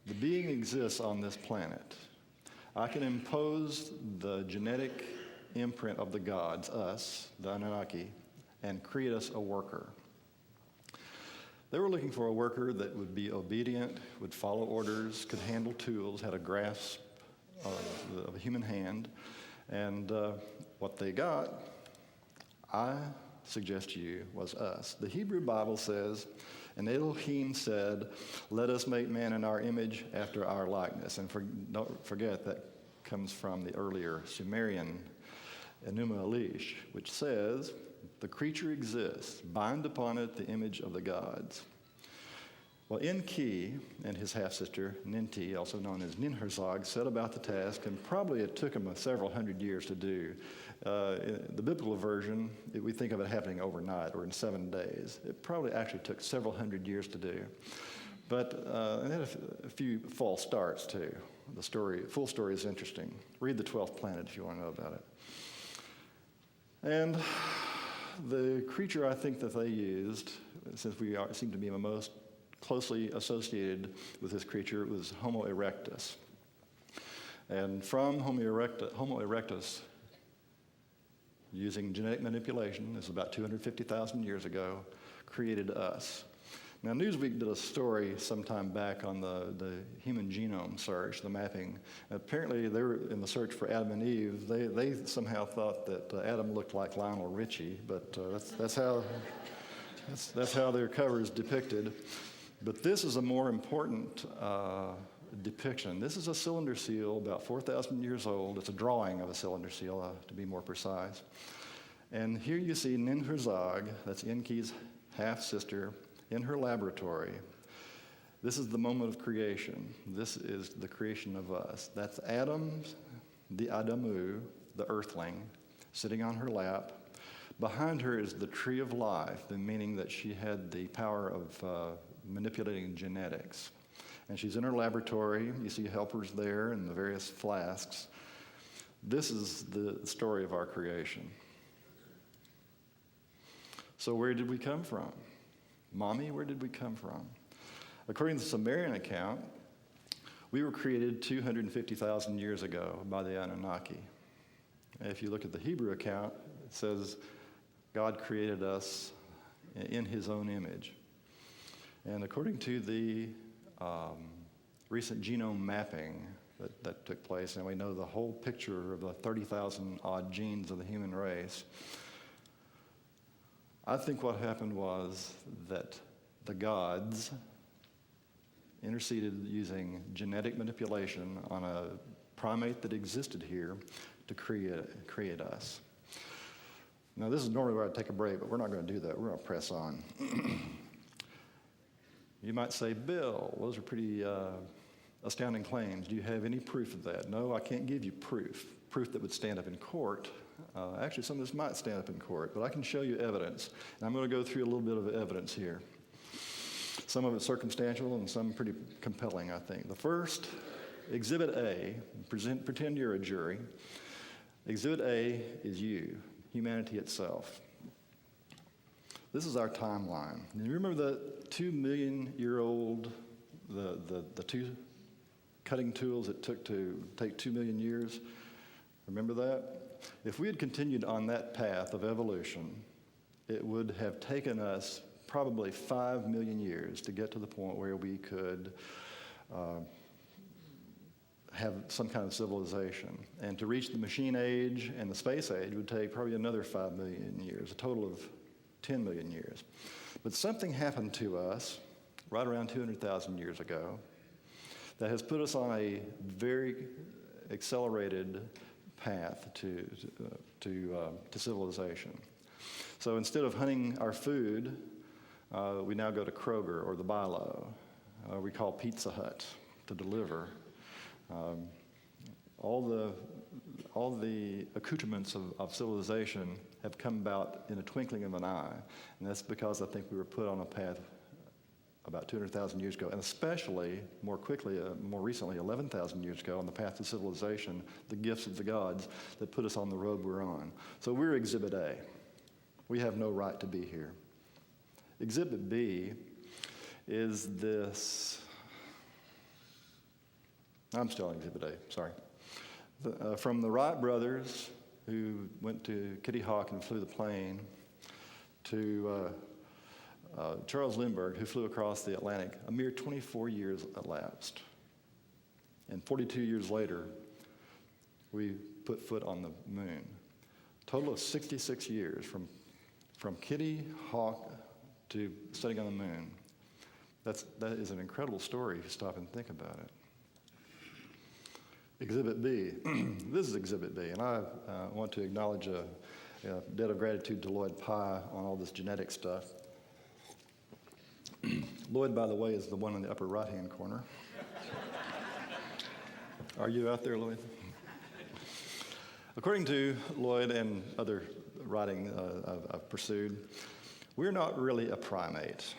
The being exists on this planet. I can impose the genetic imprint of the gods, us, the Anunnaki, and create us a worker. They were looking for a worker that would be obedient, would follow orders, could handle tools, had a grasp of a human hand. And what they got, I suggest to you, was us. The Hebrew Bible says, and Elohim said, "Let us make man in our image after our likeness." And don't forget, that comes from the earlier Sumerian Enuma Elish, which says, "The creature exists, bind upon it the image of the gods." Well, Enki and his half-sister, Ninti, also known as Ninhursag, set about the task, and probably it took them several hundred years to do. In the biblical version, we think of it happening overnight or in 7 days. It probably actually took several hundred years to do. But it had a few false starts, too. The full story is interesting. Read The 12th Planet if you want to know about it. And the creature I think that they used, since we seem to be the most closely associated with this creature, was Homo erectus. And from Homo erectus, using genetic manipulation, this is about 250,000 years ago, created us. Now, Newsweek did a story sometime back on the human genome search, the mapping. Apparently, they were in the search for Adam and Eve. They somehow thought that Adam looked like Lionel Richie, but that's how their cover is depicted. But this is a more important depiction. This is a cylinder seal about 4,000 years old. It's a drawing of a cylinder seal, to be more precise. And here you see Ninhursag, that's Enki's half-sister, in her laboratory. This is the moment of creation. This is the creation of us. That's Adam, the Adamu, the earthling, sitting on her lap. Behind her is the tree of life, the meaning that she had the power of manipulating genetics. And she's in her laboratory. You see helpers there and the various flasks. This is the story of our creation. So where did we come from? Mommy, where did we come from? According to the Sumerian account, we were created 250,000 years ago by the Anunnaki. And if you look at the Hebrew account, it says God created us in his own image. And according to the recent genome mapping that took place, and we know the whole picture of the 30,000 odd genes of the human race, I think what happened was that the gods interceded using genetic manipulation on a primate that existed here to create us. Now, this is normally where I'd take a break, but we're not going to do that. We're going to press on. You might say, Bill, those are pretty astounding claims. Do you have any proof of that? No, I can't give you proof that would stand up in court. Actually, some of this might stand up in court, but I can show you evidence. And I'm going to go through a little bit of evidence here. Some of it's circumstantial and some pretty compelling, I think. The first, Exhibit A, pretend you're a jury. Exhibit A is you, humanity itself. This is our timeline. And you remember the 2 million year old, the two cutting tools it took to take 2 million years? Remember that? If we had continued on that path of evolution, it would have taken us probably 5 million years to get to the point where we could have some kind of civilization. And to reach the machine age and the space age would take probably another 5 million years, a total of 10 million years. But something happened to us right around 200,000 years ago that has put us on a very accelerated path to civilization. So instead of hunting our food, we now go to Kroger or the Bilo. We call Pizza Hut to deliver. All the accoutrements of civilization have come about in a twinkling of an eye. And that's because I think we were put on a path about 200,000 years ago, and especially more recently, 11,000 years ago, on the path to civilization, the gifts of the gods that put us on the road we're on. So we're Exhibit A. We have no right to be here. Exhibit B is this. I'm still on Exhibit A, sorry. From the Wright brothers, who went to Kitty Hawk and flew the plane, to Charles Lindbergh, who flew across the Atlantic. A mere 24 years elapsed. And 42 years later, we put foot on the moon. Total of 66 years from Kitty Hawk to setting on the moon. That is an incredible story if you stop and think about it. Exhibit B. This is Exhibit B, and I want to acknowledge a debt of gratitude to Lloyd Pye on all this genetic stuff. Lloyd, by the way, is the one in the upper right-hand corner. Are you out there, Lloyd? According to Lloyd and other writing I've pursued, we're not really a primate.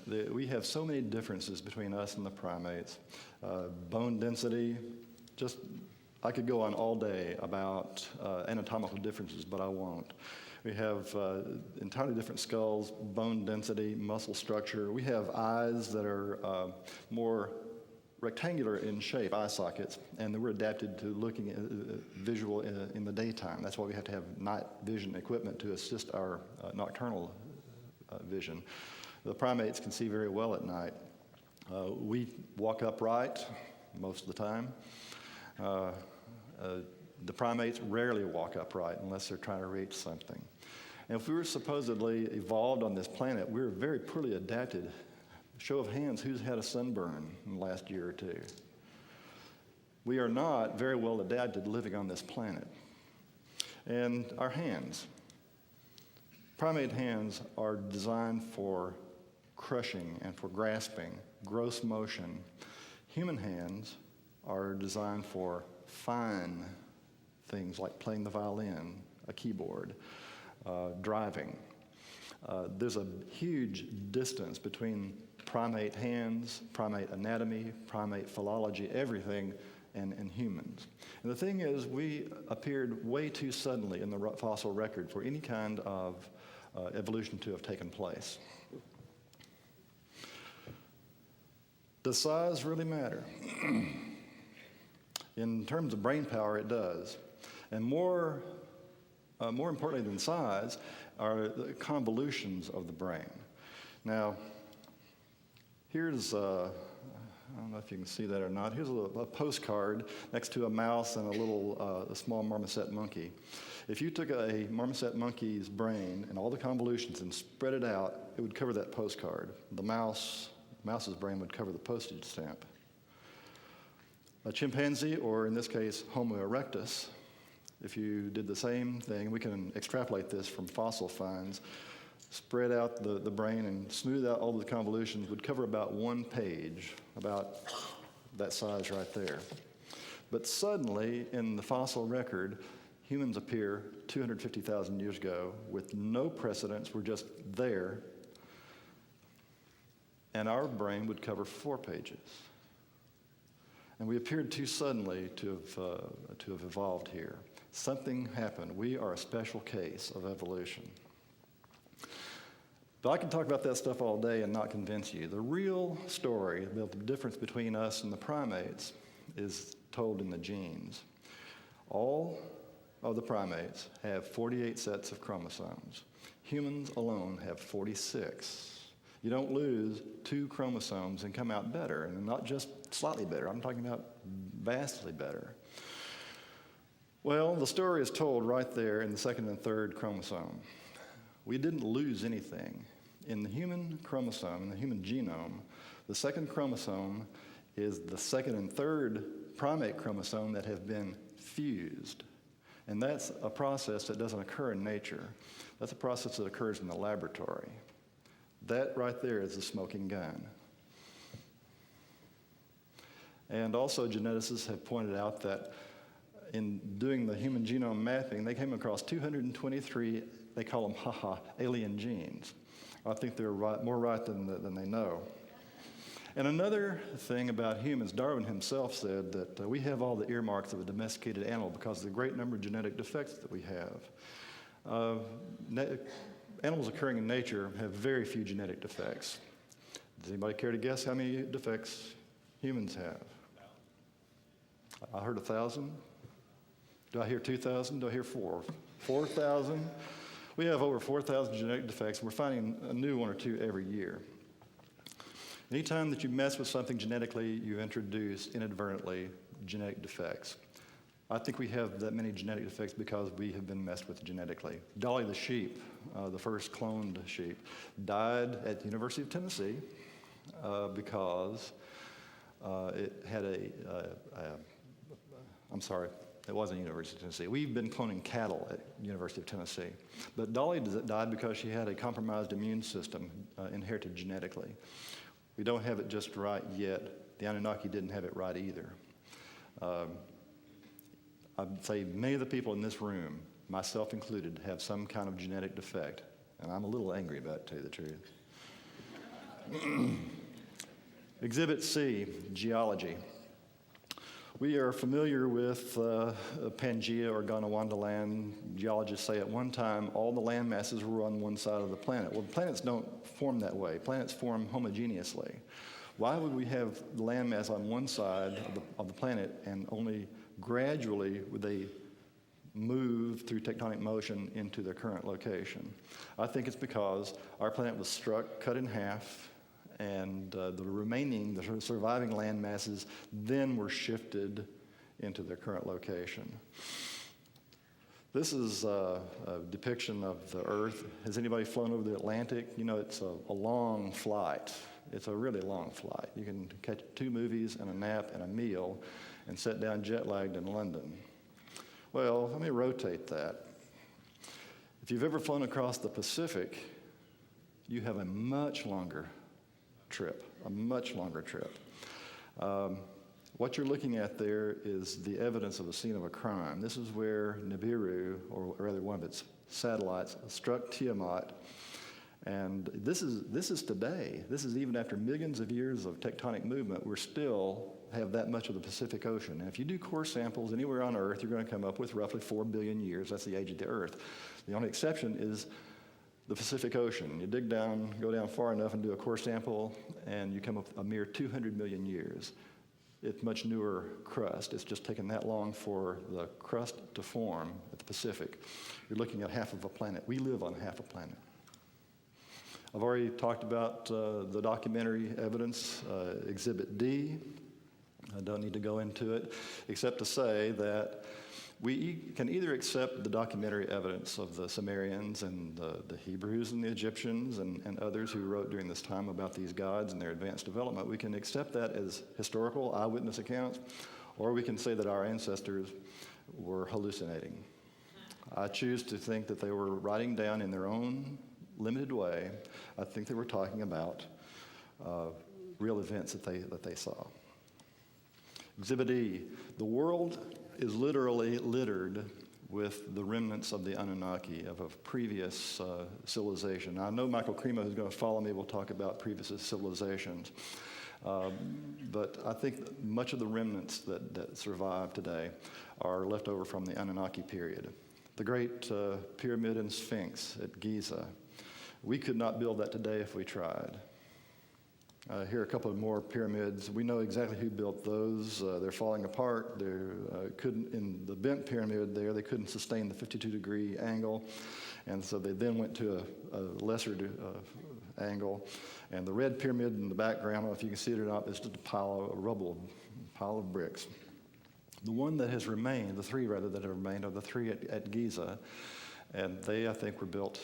We have so many differences between us and the primates. Bone density, I could go on all day about anatomical differences, but I won't. We have entirely different skulls, bone density, muscle structure. We have eyes that are more rectangular in shape, eye sockets, and we're adapted to looking at visual in the daytime. That's why we have to have night vision equipment to assist our nocturnal vision. The primates can see very well at night. We walk upright most of the time. The primates rarely walk upright unless they're trying to reach something. And if we were supposedly evolved on this planet, we're very poorly adapted. Show of hands, who's had a sunburn in the last year or two? We are not very well adapted to living on this planet. And our hands. Primate hands are designed for crushing and for grasping, gross motion. Human hands are designed for fine things like playing the violin, a keyboard, driving. There's a huge distance between primate hands, primate anatomy, primate philology, everything, and humans. And the thing is, we appeared way too suddenly in the fossil record for any kind of evolution to have taken place. Does size really matter? In terms of brain power, it does. And more importantly than size are the convolutions of the brain. Now, here's, I don't know if you can see that or not. Here's a postcard next to a mouse and a small marmoset monkey. If you took a marmoset monkey's brain and all the convolutions and spread it out, it would cover that postcard. The mouse's brain would cover the postage stamp. A chimpanzee, or in this case, Homo erectus, if you did the same thing, we can extrapolate this from fossil finds, spread out the brain and smooth out all the convolutions, would cover about one page, about that size right there. But suddenly, in the fossil record, humans appear 250,000 years ago with no precedence. We're just there. And our brain would cover 4 pages. And we appeared too suddenly to have evolved here. Something happened. We are a special case of evolution. But I can talk about that stuff all day and not convince you. The real story about the difference between us and the primates is told in the genes. All of the primates have 48 sets of chromosomes. Humans alone have 46. You don't lose 2 chromosomes and come out better, and not just slightly better. I'm talking about vastly better. Well, the story is told right there in the 2nd and 3rd chromosome. We didn't lose anything. In the human chromosome, in the human genome, the 2nd chromosome is the 2nd and 3rd primate chromosome that have been fused. And that's a process that doesn't occur in nature. That's a process that occurs in the laboratory. That right there is the smoking gun. And also geneticists have pointed out that in doing the human genome mapping, they came across 223, they call them alien genes. I think they're more right than they know. And another thing about humans, Darwin himself said that we have all the earmarks of a domesticated animal because of the great number of genetic defects that we have. Animals occurring in nature have very few genetic defects. Does anybody care to guess how many defects humans have? I heard 1,000. Do I hear 2,000? Do I hear 4? 4,000? We have over 4,000 genetic defects. We're finding a new one or two every year. Anytime that you mess with something genetically, you introduce inadvertently genetic defects. I think we have that many genetic defects because we have been messed with genetically. Dolly the sheep, the first cloned sheep, died at the University of Tennessee because it had it wasn't University of Tennessee. We've been cloning cattle at University of Tennessee. But Dolly died because she had a compromised immune system inherited genetically. We don't have it just right yet. The Anunnaki didn't have it right either. I'd say many of the people in this room, myself included, have some kind of genetic defect. And I'm a little angry about it, to tell you the truth. Exhibit C, geology. We are familiar with Pangaea or Gondwana land. Geologists say at one time all the land masses were on one side of the planet. Well, planets don't form that way. Planets form homogeneously. Why would we have the land mass on one side of the planet and only gradually would they move through tectonic motion into their current location? I think it's because our planet was struck, cut in half, and the surviving land masses then were shifted into their current location. This is a depiction of the Earth. Has anybody flown over the Atlantic? You know, it's a long flight. It's a really long flight. You can catch 2 movies and a nap and a meal and sit down jet-lagged in London. Well, let me rotate that. If you've ever flown across the Pacific, you have a much longer trip. What you're looking at there is the evidence of a scene of a crime. This is where Nibiru, or rather one of its satellites, struck Tiamat. And this is today. This is even after millions of years of tectonic movement, we still have that much of the Pacific Ocean. And if you do core samples anywhere on Earth, you're going to come up with roughly 4 billion years. That's the age of the Earth. The only exception is the Pacific Ocean. You dig down, go down far enough and do a core sample, and you come up with a mere 200 million years. It's much newer crust. It's just taken that long for the crust to form at the Pacific. You're looking at half of a planet. We live on half a planet. I've already talked about the documentary evidence, Exhibit D. I don't need to go into it, except to say that we can either accept the documentary evidence of the Sumerians and the Hebrews and the Egyptians and others who wrote during this time about these gods and their advanced development. We can accept that as historical eyewitness accounts, or we can say that our ancestors were hallucinating. I choose to think that they were writing down in their own limited way. I think they were talking about real events that they saw. Exhibit E, the world is literally littered with the remnants of the Anunnaki, of a previous civilization. Now, I know Michael Cremo, who's going to follow me, will talk about previous civilizations. But I think much of the remnants that survive today are left over from the Anunnaki period. The Great Pyramid and Sphinx at Giza. We could not build that today if we tried. Here are a couple of more pyramids. We know exactly who built those. They're falling apart. In the bent pyramid there, they couldn't sustain the 52-degree angle, and so they then went to a lesser angle. And the red pyramid in the background, I don't know if you can see it or not, is just a pile of rubble, pile of bricks. The one that has remained, the three rather that have remained, are the three at Giza, and they, I think, were built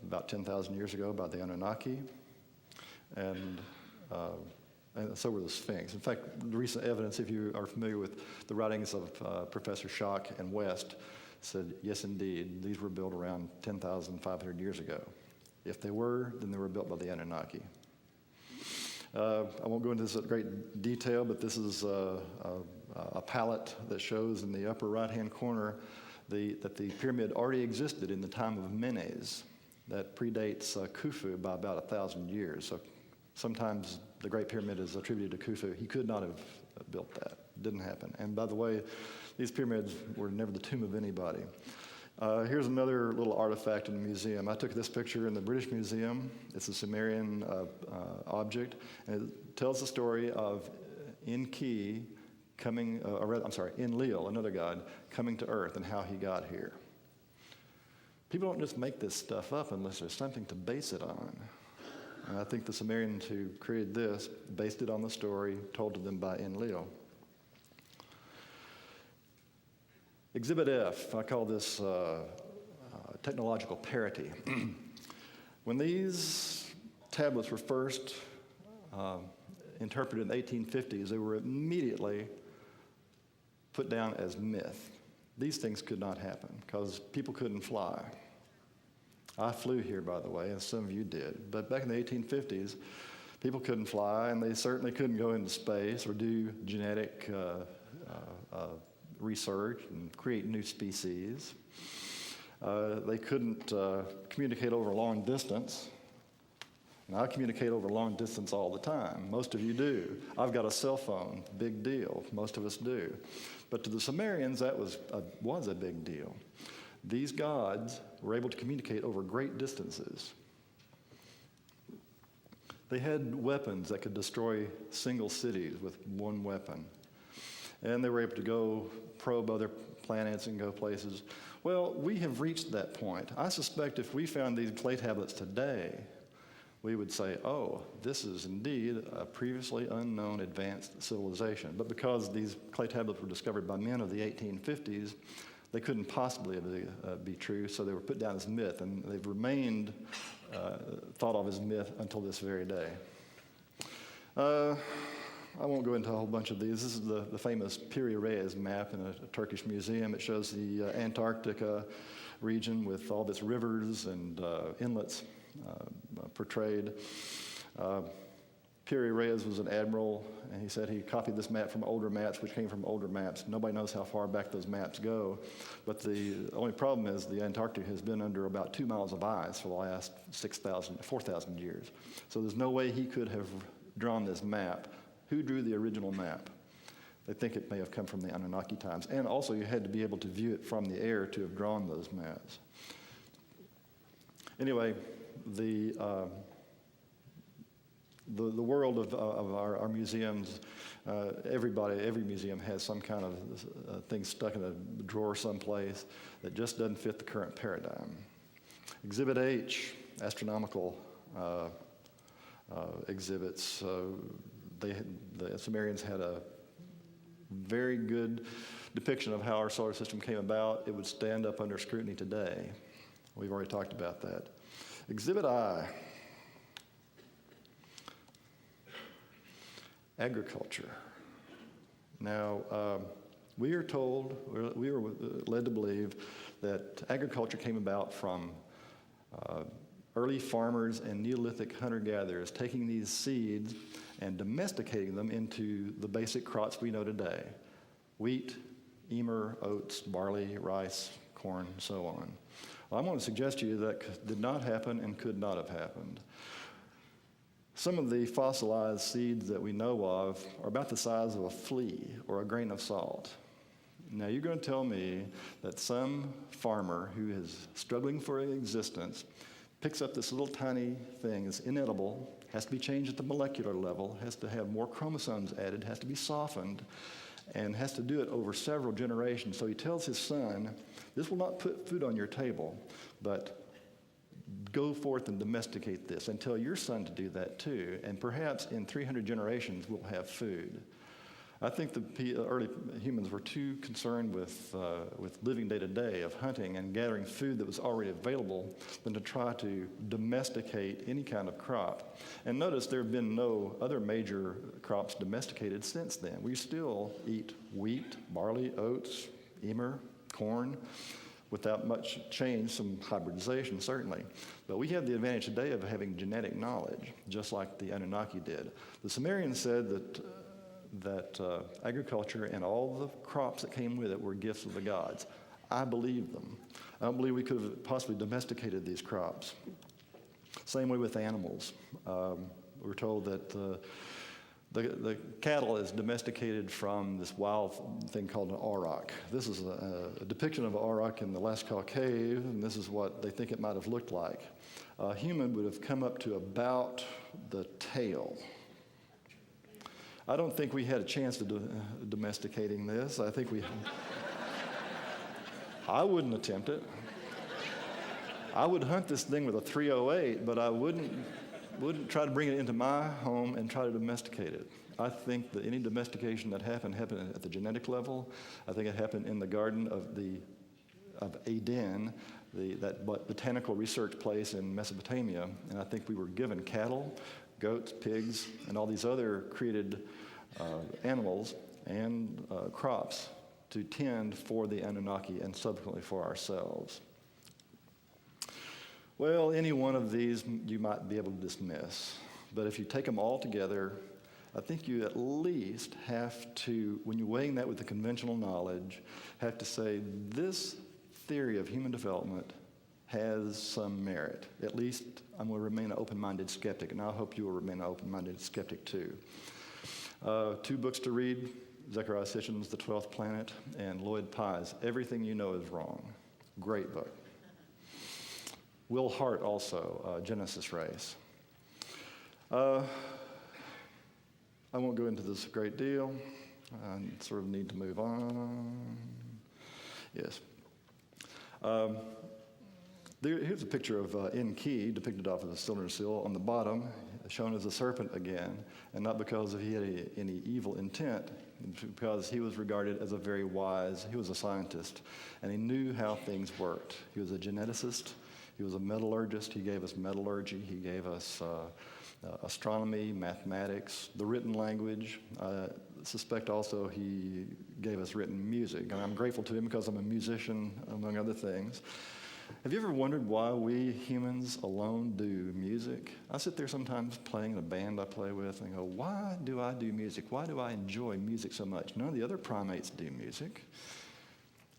about 10,000 years ago by the Anunnaki. And so were the Sphinx. In fact, the recent evidence, if you are familiar with the writings of Professor Schock and West, said, yes, indeed, these were built around 10,500 years ago. If they were, then they were built by the Anunnaki. I won't go into this at great detail, but this is a palette that shows in the upper right-hand corner that the pyramid already existed in the time of Menes. That predates Khufu by about 1,000 years. So sometimes the Great Pyramid is attributed to Khufu. He could not have built that. It didn't happen. And by the way, these pyramids were never the tomb of anybody. Here's another little artifact in the museum. I took this picture in the British Museum. It's a Sumerian object, and it tells the story of Enki Enlil, another god, coming to Earth and how he got here. People don't just make this stuff up unless there's something to base it on. And I think the Sumerians who created this based it on the story told to them by Enlil. Exhibit F, I call this technological parity. When these tablets were first interpreted in the 1850s, they were immediately put down as myth. These things could not happen because people couldn't fly. I flew here, by the way, as some of you did. But back in the 1850s, people couldn't fly, and they certainly couldn't go into space or do genetic research and create new species. They couldn't communicate over a long distance. And I communicate over long distance all the time. Most of you do. I've got a cell phone, big deal. Most of us do. But to the Sumerians, that was a big deal. These gods were able to communicate over great distances. They had weapons that could destroy single cities with one weapon. And they were able to go probe other planets and go places. Well, we have reached that point. I suspect if we found these clay tablets today, we would say, oh, this is indeed a previously unknown advanced civilization. But because these clay tablets were discovered by men of the 1850s, they couldn't possibly be true, so they were put down as myth, and they've remained thought of as myth until this very day. I won't go into a whole bunch of these. This is the famous Piri-Reis map in a Turkish museum. It shows the Antarctica region with all of its rivers and inlets portrayed. Piri-Reis was an admiral, and he said he copied this map from older maps, which came from older maps. Nobody knows how far back those maps go, but the only problem is the Antarctica has been under about 2 miles of ice for the last 4,000 years. So there's no way he could have drawn this map. Who drew the original map? They think it may have come from the Anunnaki times. And also you had to be able to view it from the air to have drawn those maps. Anyway, the world of our museums, every museum has some kind of thing stuck in a drawer someplace that just doesn't fit the current paradigm. Exhibit H, astronomical exhibits. The Sumerians had a very good depiction of how our solar system came about. It would stand up under scrutiny today. We've already talked about that. Exhibit I. Agriculture. Now, we are told, we were led to believe that agriculture came about from early farmers and Neolithic hunter-gatherers taking these seeds and domesticating them into the basic crops we know today: wheat, emmer, oats, barley, rice, corn, and so on. Well, I'm going to suggest to you that did not happen and could not have happened. Some of the fossilized seeds that we know of are about the size of a flea or a grain of salt. Now, you're going to tell me that some farmer who is struggling for existence picks up this little tiny thing, it's inedible, has to be changed at the molecular level, has to have more chromosomes added, has to be softened, and has to do it over several generations. So he tells his son, this will not put food on your table, but go forth and domesticate this, and tell your son to do that too, and perhaps in 300 generations we'll have food. I think the early humans were too concerned with living day to day, of hunting and gathering food that was already available, than to try to domesticate any kind of crop. And notice there have been no other major crops domesticated since then. We still eat wheat, barley, oats, emmer, corn, without much change, some hybridization certainly. But we have the advantage today of having genetic knowledge, just like the Anunnaki did. The Sumerians said that agriculture and all the crops that came with it were gifts of the gods. I believe them. I don't believe we could have possibly domesticated these crops. Same way with animals. We're told that the cattle is domesticated from this wild thing called an auroch. This is a depiction of an auroch in the Lascaux cave, and this is what they think it might have looked like. A human would have come up to about the tail. I don't think we had a chance to domesticating this. I think I wouldn't attempt it. I would hunt this thing with a 308, but I wouldn't try to bring it into my home and try to domesticate it. I think that any domestication that happened at the genetic level. I think it happened in the Garden of Eden, that botanical research place in Mesopotamia. And I think we were given cattle, goats, pigs, and all these other created animals and crops to tend for the Anunnaki and subsequently for ourselves. Well, any one of these you might be able to dismiss. But if you take them all together, I think you at least have to, when you're weighing that with the conventional knowledge, have to say this theory of human development has some merit. At least I'm going to remain an open-minded skeptic, and I hope you will remain an open-minded skeptic too. 2 books to read, Zecharia Sitchin's The 12th Planet and Lloyd Pye's Everything You Know Is Wrong. Great book. Will Hart also, Genesis Race. I won't go into this a great deal. I sort of need to move on. Yes. Here's a picture of Enki, depicted off of the cylinder seal. On the bottom, shown as a serpent again, and not because he had any evil intent, because he was regarded as he was a scientist, and he knew how things worked. He was a geneticist. He was a metallurgist. He gave us metallurgy. He gave us astronomy, mathematics, the written language. I suspect also he gave us written music. And I'm grateful to him because I'm a musician, among other things. Have you ever wondered why we humans alone do music? I sit there sometimes playing in a band I play with and go, why do I do music? Why do I enjoy music so much? None of the other primates do music.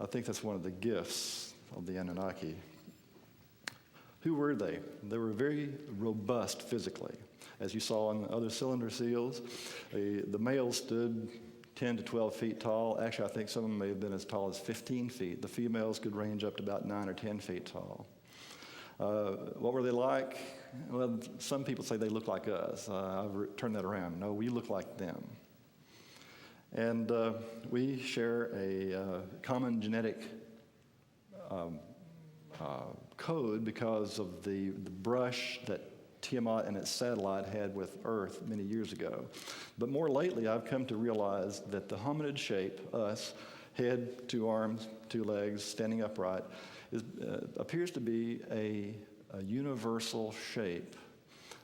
I think that's one of the gifts of the Anunnaki. Who were they? They were very robust physically. As you saw on the other cylinder seals, the males stood 10 to 12 feet tall. Actually, I think some of them may have been as tall as 15 feet. The females could range up to about 9 or 10 feet tall. What were they like? Well, some people say they look like us. I've turned that around. No, we look like them. And we share a common genetic code because of the brush that Tiamat and its satellite had with Earth many years ago. But more lately, I've come to realize that the hominid shape, us, head, 2 arms, 2 legs, standing upright, appears to be a universal shape.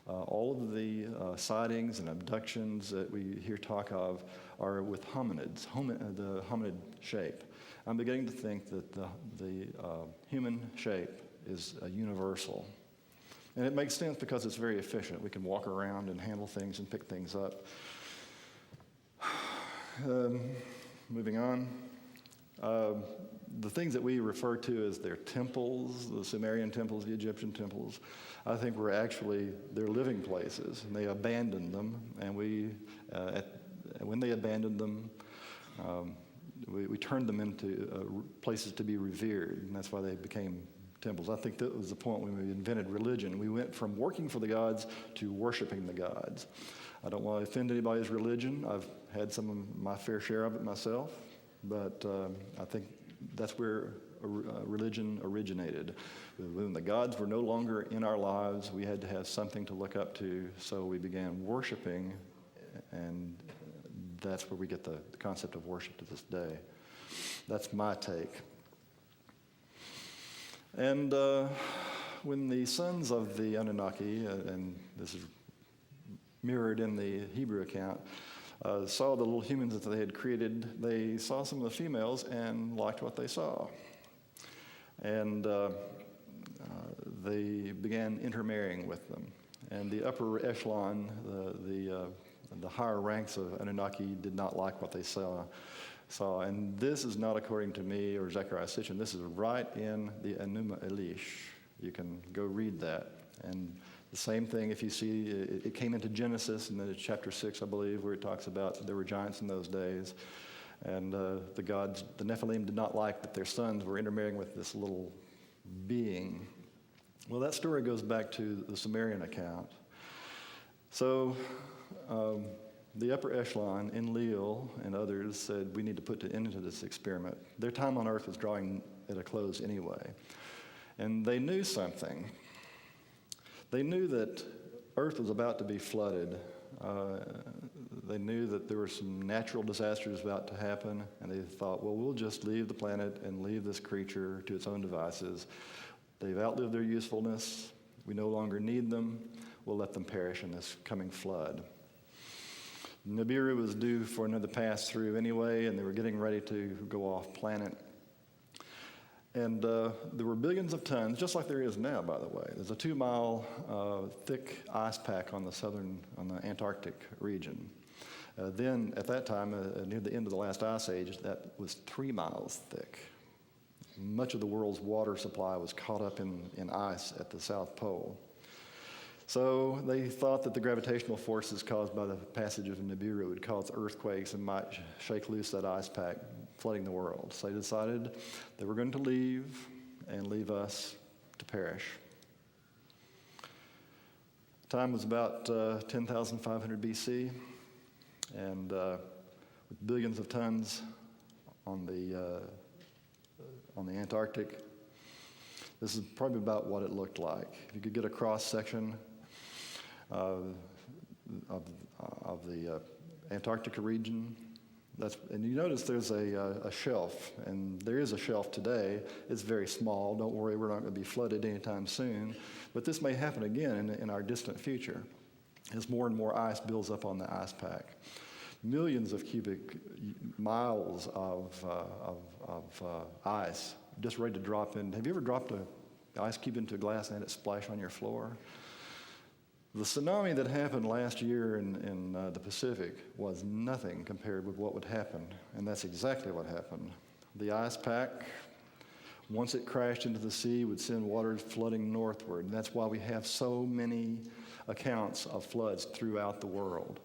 All of the sightings and abductions that we hear talk of are with hominids, the hominid shape. I'm beginning to think that the human shape is universal. And it makes sense because it's very efficient. We can walk around and handle things and pick things up. Moving on. The things that we refer to as their temples, the Sumerian temples, the Egyptian temples, I think were actually their living places. And they abandoned them. And when they abandoned them, we turned them into places to be revered. And that's why they became temples. I think that was the point when we invented religion. We went from working for the gods to worshiping the gods. I don't want to offend anybody's religion. I've had some of my fair share of it myself, but I think that's where religion originated. When the gods were no longer in our lives, we had to have something to look up to, so we began worshiping, and that's where we get the concept of worship to this day. That's my take. And when the sons of the Anunnaki, and this is mirrored in the Hebrew account, saw the little humans that they had created, they saw some of the females and liked what they saw. And they began intermarrying with them. And the upper echelon, the higher ranks of Anunnaki did not like what they saw. And this is not according to me or Zecharia Sitchin. This is right in the Enuma Elish. You can go read that. And the same thing, if you see, it came into Genesis in the chapter 6, I believe, where it talks about there were giants in those days. And the gods, the Nephilim, did not like that their sons were intermarrying with this little being. Well, that story goes back to the Sumerian account. So the upper echelon, Enlil and others, said we need to put an end to this experiment. Their time on Earth was drawing at a close anyway. And they knew something. They knew that Earth was about to be flooded. They knew that there were some natural disasters about to happen, and they thought, well, we'll just leave the planet and leave this creature to its own devices. They've outlived their usefulness. We no longer need them. We'll let them perish in this coming flood. Nibiru was due for another pass-through anyway, and they were getting ready to go off planet. And there were billions of tons, just like there is now, by the way. There's a 2-mile thick ice pack on the Antarctic region. Then, at that time, near the end of the last ice age, that was 3 miles thick. Much of the world's water supply was caught up in ice at the South Pole. So they thought that the gravitational forces caused by the passage of Nibiru would cause earthquakes and might shake loose that ice pack, flooding the world. So they decided they were going to leave and leave us to perish. Time was about 10,500 BC, and with billions of tons on the Antarctic, this is probably about what it looked like. If you could get a cross-section of the Antarctica region, and you notice there's a shelf, and there is a shelf today. It's very small. Don't worry, we're not going to be flooded anytime soon. But this may happen again in our distant future as more and more ice builds up on the ice pack. Millions of cubic miles of ice just ready to drop in. Have you ever dropped an ice cube into a glass and had it splash on your floor? The tsunami that happened last year in the Pacific was nothing compared with what would happen, and that's exactly what happened. The ice pack, once it crashed into the sea, would send waters flooding northward, and that's why we have so many accounts of floods throughout the world.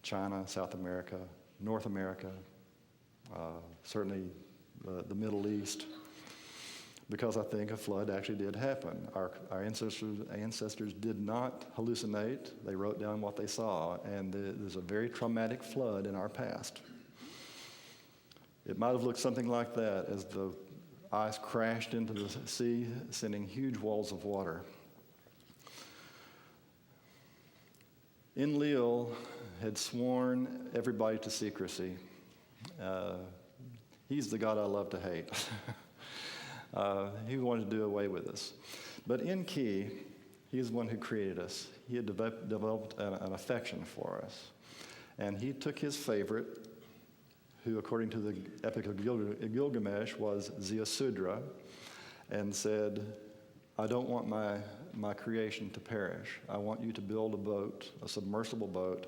China, South America, North America, certainly the Middle East, because I think a flood actually did happen. Our ancestors did not hallucinate. They wrote down what they saw, and there's a very traumatic flood in our past. It might have looked something like that as the ice crashed into the sea, sending huge walls of water. Enlil had sworn everybody to secrecy. He's the God I love to hate. He wanted to do away with us. But Enki, he's the one who created us. He had developed an affection for us. And he took his favorite, who according to the Epic of Gilgamesh was Ziusudra, and said, I don't want my creation to perish. I want you to build a boat, a submersible boat,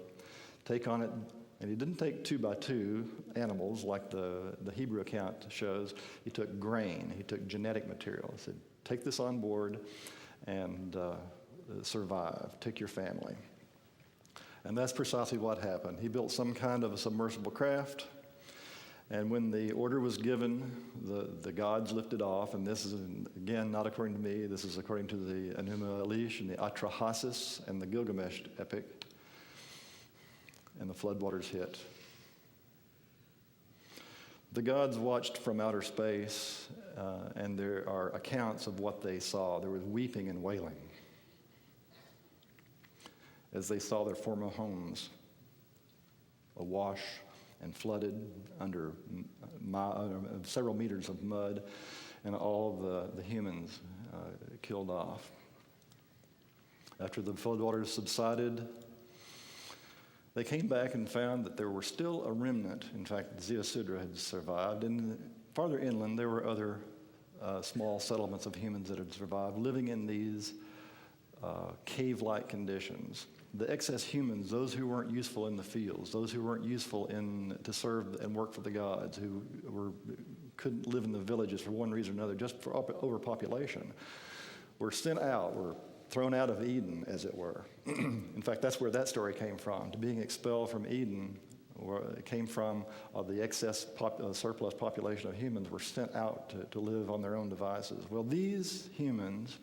take on it. And he didn't take 2x2 animals like the Hebrew account shows. He took grain. He took genetic material. He said, take this on board and survive. Take your family. And that's precisely what happened. He built some kind of a submersible craft. And when the order was given, the gods lifted off. And this is, again, not according to me. This is according to the Enuma Elish and the Atrahasis and the Gilgamesh epic. And the floodwaters hit. The gods watched from outer space, and there are accounts of what they saw. There was weeping and wailing as they saw their former homes awash and flooded under several meters of mud, and all the humans killed off. After the floodwaters subsided, they came back and found that there were still a remnant. In fact, Ziusudra had survived. And farther inland, there were other small settlements of humans that had survived, living in these cave-like conditions. The excess humans, those who weren't useful in the fields, those who weren't useful to serve and work for the gods, who couldn't live in the villages for one reason or another, just for overpopulation, were sent out, were thrown out of Eden, as it were. In fact, that's where that story came from. To being expelled from Eden, it came from the excess surplus population of humans were sent out to live on their own devices. Well, these humans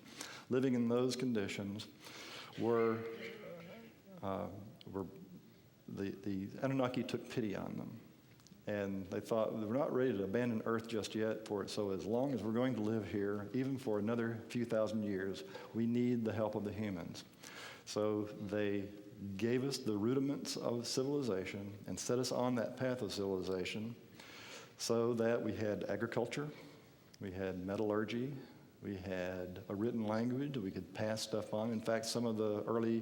living in those conditions were the Anunnaki took pity on them, And they thought, we're not ready to abandon Earth just yet, so as long as we're going to live here, even for another few thousand years, we need the help of the humans. So they gave us the rudiments of civilization and set us on that path of civilization so that we had agriculture, we had metallurgy, we had a written language that we could pass stuff on. In fact, some of the early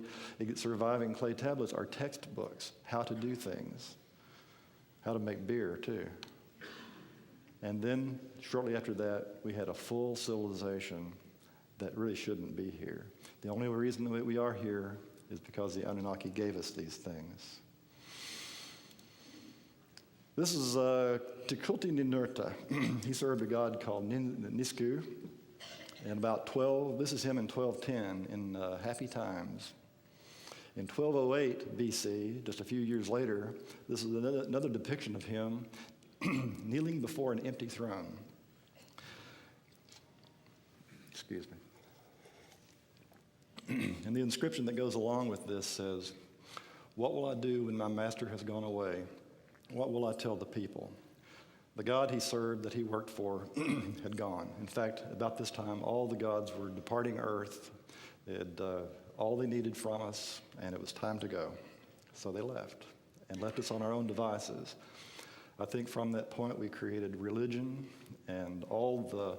surviving clay tablets are textbooks, how to do things, how to make beer too. And then shortly after that, we had a full civilization that really shouldn't be here. The only reason that we are here is because the Anunnaki gave us these things. This is Tukulti Ninurta. He served a god called Nisku. And about this is him in 1210 in Happy Times. In 1208 BC, just a few years later, this is another depiction of him kneeling before an empty throne. Excuse me. And the inscription that goes along with this says, "What will I do when my master has gone away? What will I tell the people?" The God he served, that he worked for, had gone. In fact, about this time, all the gods were departing Earth. They had all they needed from us, and it was time to go. So they left, and left us on our own devices. I think from that point, we created religion and all the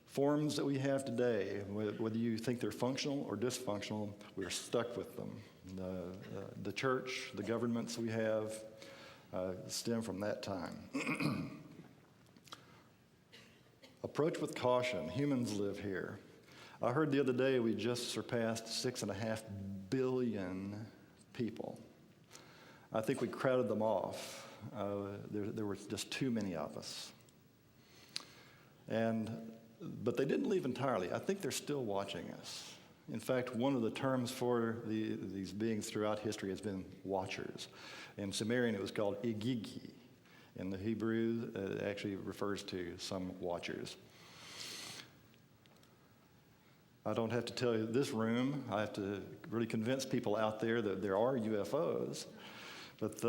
forms that we have today, whether you think they're functional or dysfunctional, we're stuck with them. The church, the governments we have, stem from that time. Approach with caution. Humans live here. I heard the other day we just surpassed 6.5 billion people. I think we crowded them off. There were just too many of us. But they didn't leave entirely. I think they're still watching us. In fact, one of the terms for these beings throughout history has been watchers. In Sumerian, it was called igigi. In the Hebrew, it actually refers to some watchers. I don't have to tell you this room. I have to really convince people out there that there are UFOs. But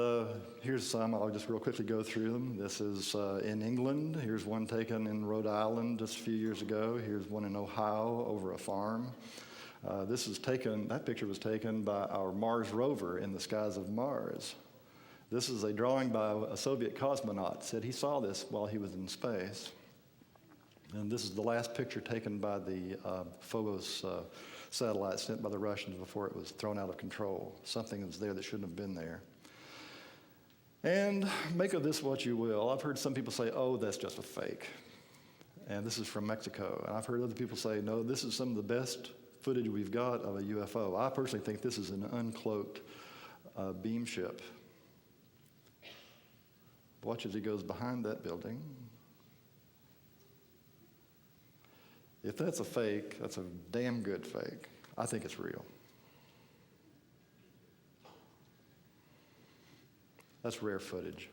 here's some. I'll just real quickly go through them. This is in England. Here's one taken in Rhode Island just a few years ago. Here's one in Ohio over a farm. That picture was taken by our Mars rover in the skies of Mars. This is a drawing by a Soviet cosmonaut. Said he saw this while he was in space. And this is the last picture taken by the Phobos satellite sent by the Russians before it was thrown out of control. Something was there that shouldn't have been there. And make of this what you will. I've heard some people say, "Oh, that's just a fake." And this is from Mexico. And I've heard other people say, "No, this is some of the best footage we've got of a UFO." I personally think this is an uncloaked beam ship. Watch as he goes behind that building. If that's a fake, that's a damn good fake. I think it's real. That's rare footage.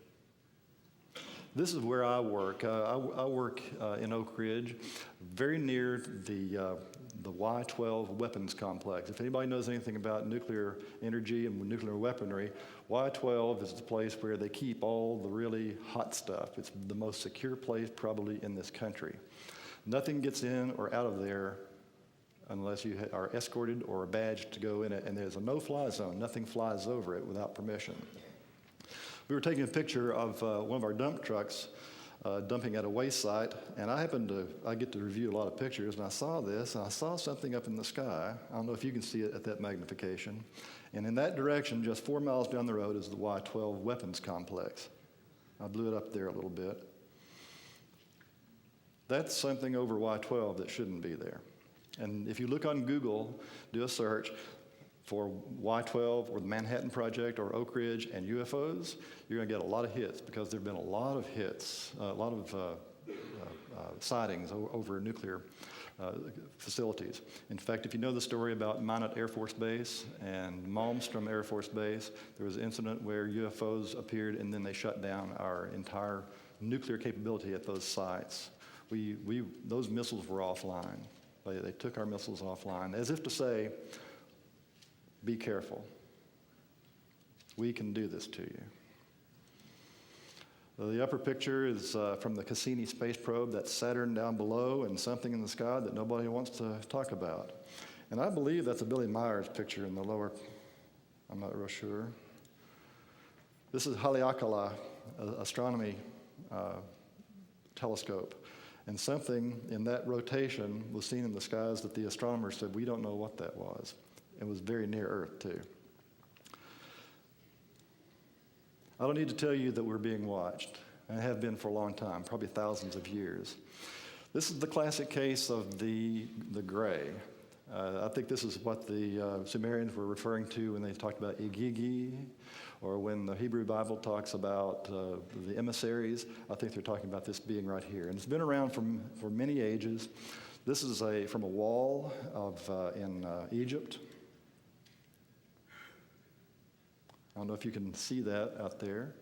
This is where I work. I work in Oak Ridge, very near the Y-12 weapons complex. If anybody knows anything about nuclear energy and nuclear weaponry, Y-12 is the place where they keep all the really hot stuff. It's the most secure place probably in this country. Nothing gets in or out of there unless you are escorted or a badge to go in it, and there's a no-fly zone. Nothing flies over it without permission. We were taking a picture of one of our dump trucks dumping at a waste site, and I get to review a lot of pictures, and I saw this, and I saw something up in the sky. I don't know if you can see it at that magnification. And in that direction, just 4 miles down the road, is the Y-12 weapons complex. I blew it up there a little bit. That's something over Y-12 that shouldn't be there. And if you look on Google, do a search for Y-12 or the Manhattan Project or Oak Ridge and UFOs, you're going to get a lot of hits because there have been a lot of hits, a lot of sightings over nuclear facilities. In fact, if you know the story about Minot Air Force Base and Malmstrom Air Force Base, there was an incident where UFOs appeared and then they shut down our entire nuclear capability at those sites. Those missiles were offline. They took our missiles offline, as if to say, be careful. We can do this to you. The upper picture is from the Cassini space probe. That's Saturn down below and something in the sky that nobody wants to talk about. And I believe that's a Billy Myers picture in the lower, I'm not real sure. This is Haleakala astronomy telescope. And something in that rotation was seen in the skies that the astronomers said, we don't know what that was. It was very near Earth, too. I don't need to tell you that we're being watched, and have been for a long time, probably thousands of years. This is the classic case of the gray. I think this is what the Sumerians were referring to when they talked about Igigi, or when the Hebrew Bible talks about the emissaries. I think they're talking about this being right here. And it's been around for many ages. This is from a wall in Egypt. I don't know if you can see that out there.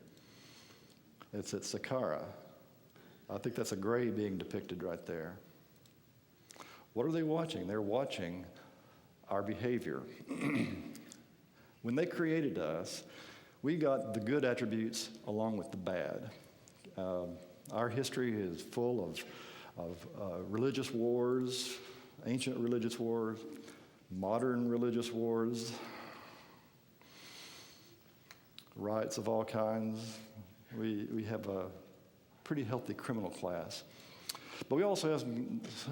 It's at Saqqara. I think that's a gray being depicted right there. What are they watching? They're watching our behavior. When they created us, we got the good attributes along with the bad. Our history is full of religious wars, ancient religious wars, modern religious wars, riots of all kinds. We have a pretty healthy criminal class. But we also have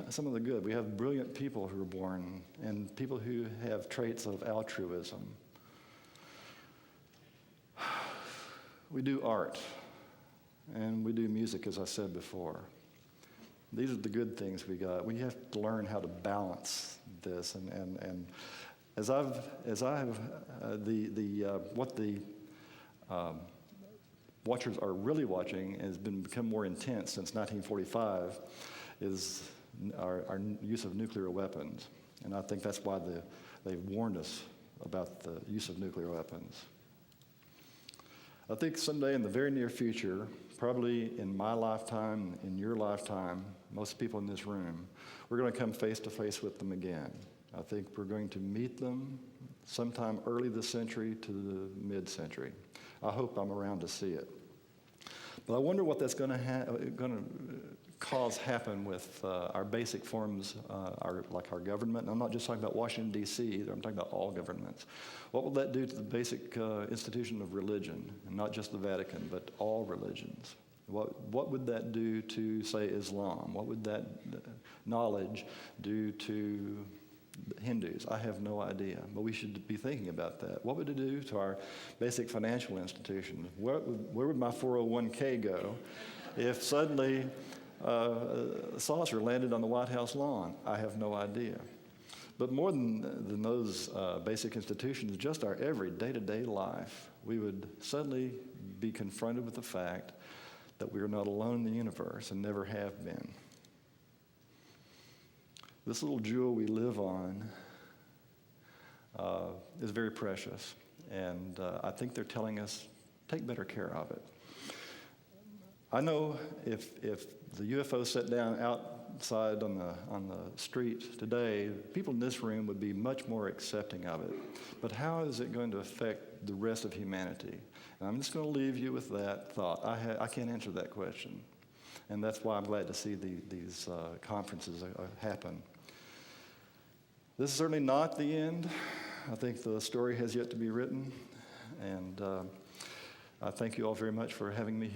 some of the good. We have brilliant people who are born and people who have traits of altruism. We do art and we do music, as I said before. These are the good things we got. We have to learn how to balance this. And what the watchers are really watching has become more intense since 1945 is our use of nuclear weapons. And I think that's why they've warned us about the use of nuclear weapons. I think someday in the very near future, probably in my lifetime, in your lifetime, most people in this room, we're going to come face to face with them again. I think we're going to meet them sometime early this century to the mid-century. I hope I'm around to see it. But I wonder what that's going to cause happen with our basic forms, like our government. And I'm not just talking about Washington, D.C. either. I'm talking about all governments. What will that do to the basic institution of religion, and not just the Vatican, but all religions? What would that do to, say, Islam? What would that knowledge do to Hindus? I have no idea, but we should be thinking about that. What would it do to our basic financial institutions? Where would my 401k go if suddenly a saucer landed on the White House lawn? I have no idea. But more than those basic institutions, just our every day-to-day life, we would suddenly be confronted with the fact that we are not alone in the universe and never have been. This little jewel we live on is very precious, and I think they're telling us, take better care of it. I know if the UFO set down outside on the street today, people in this room would be much more accepting of it. But how is it going to affect the rest of humanity? And I'm just going to leave you with that thought. I can't answer that question, and that's why I'm glad to see these conferences happen. This is certainly not the end. I think the story has yet to be written, and I thank you all very much for having me here.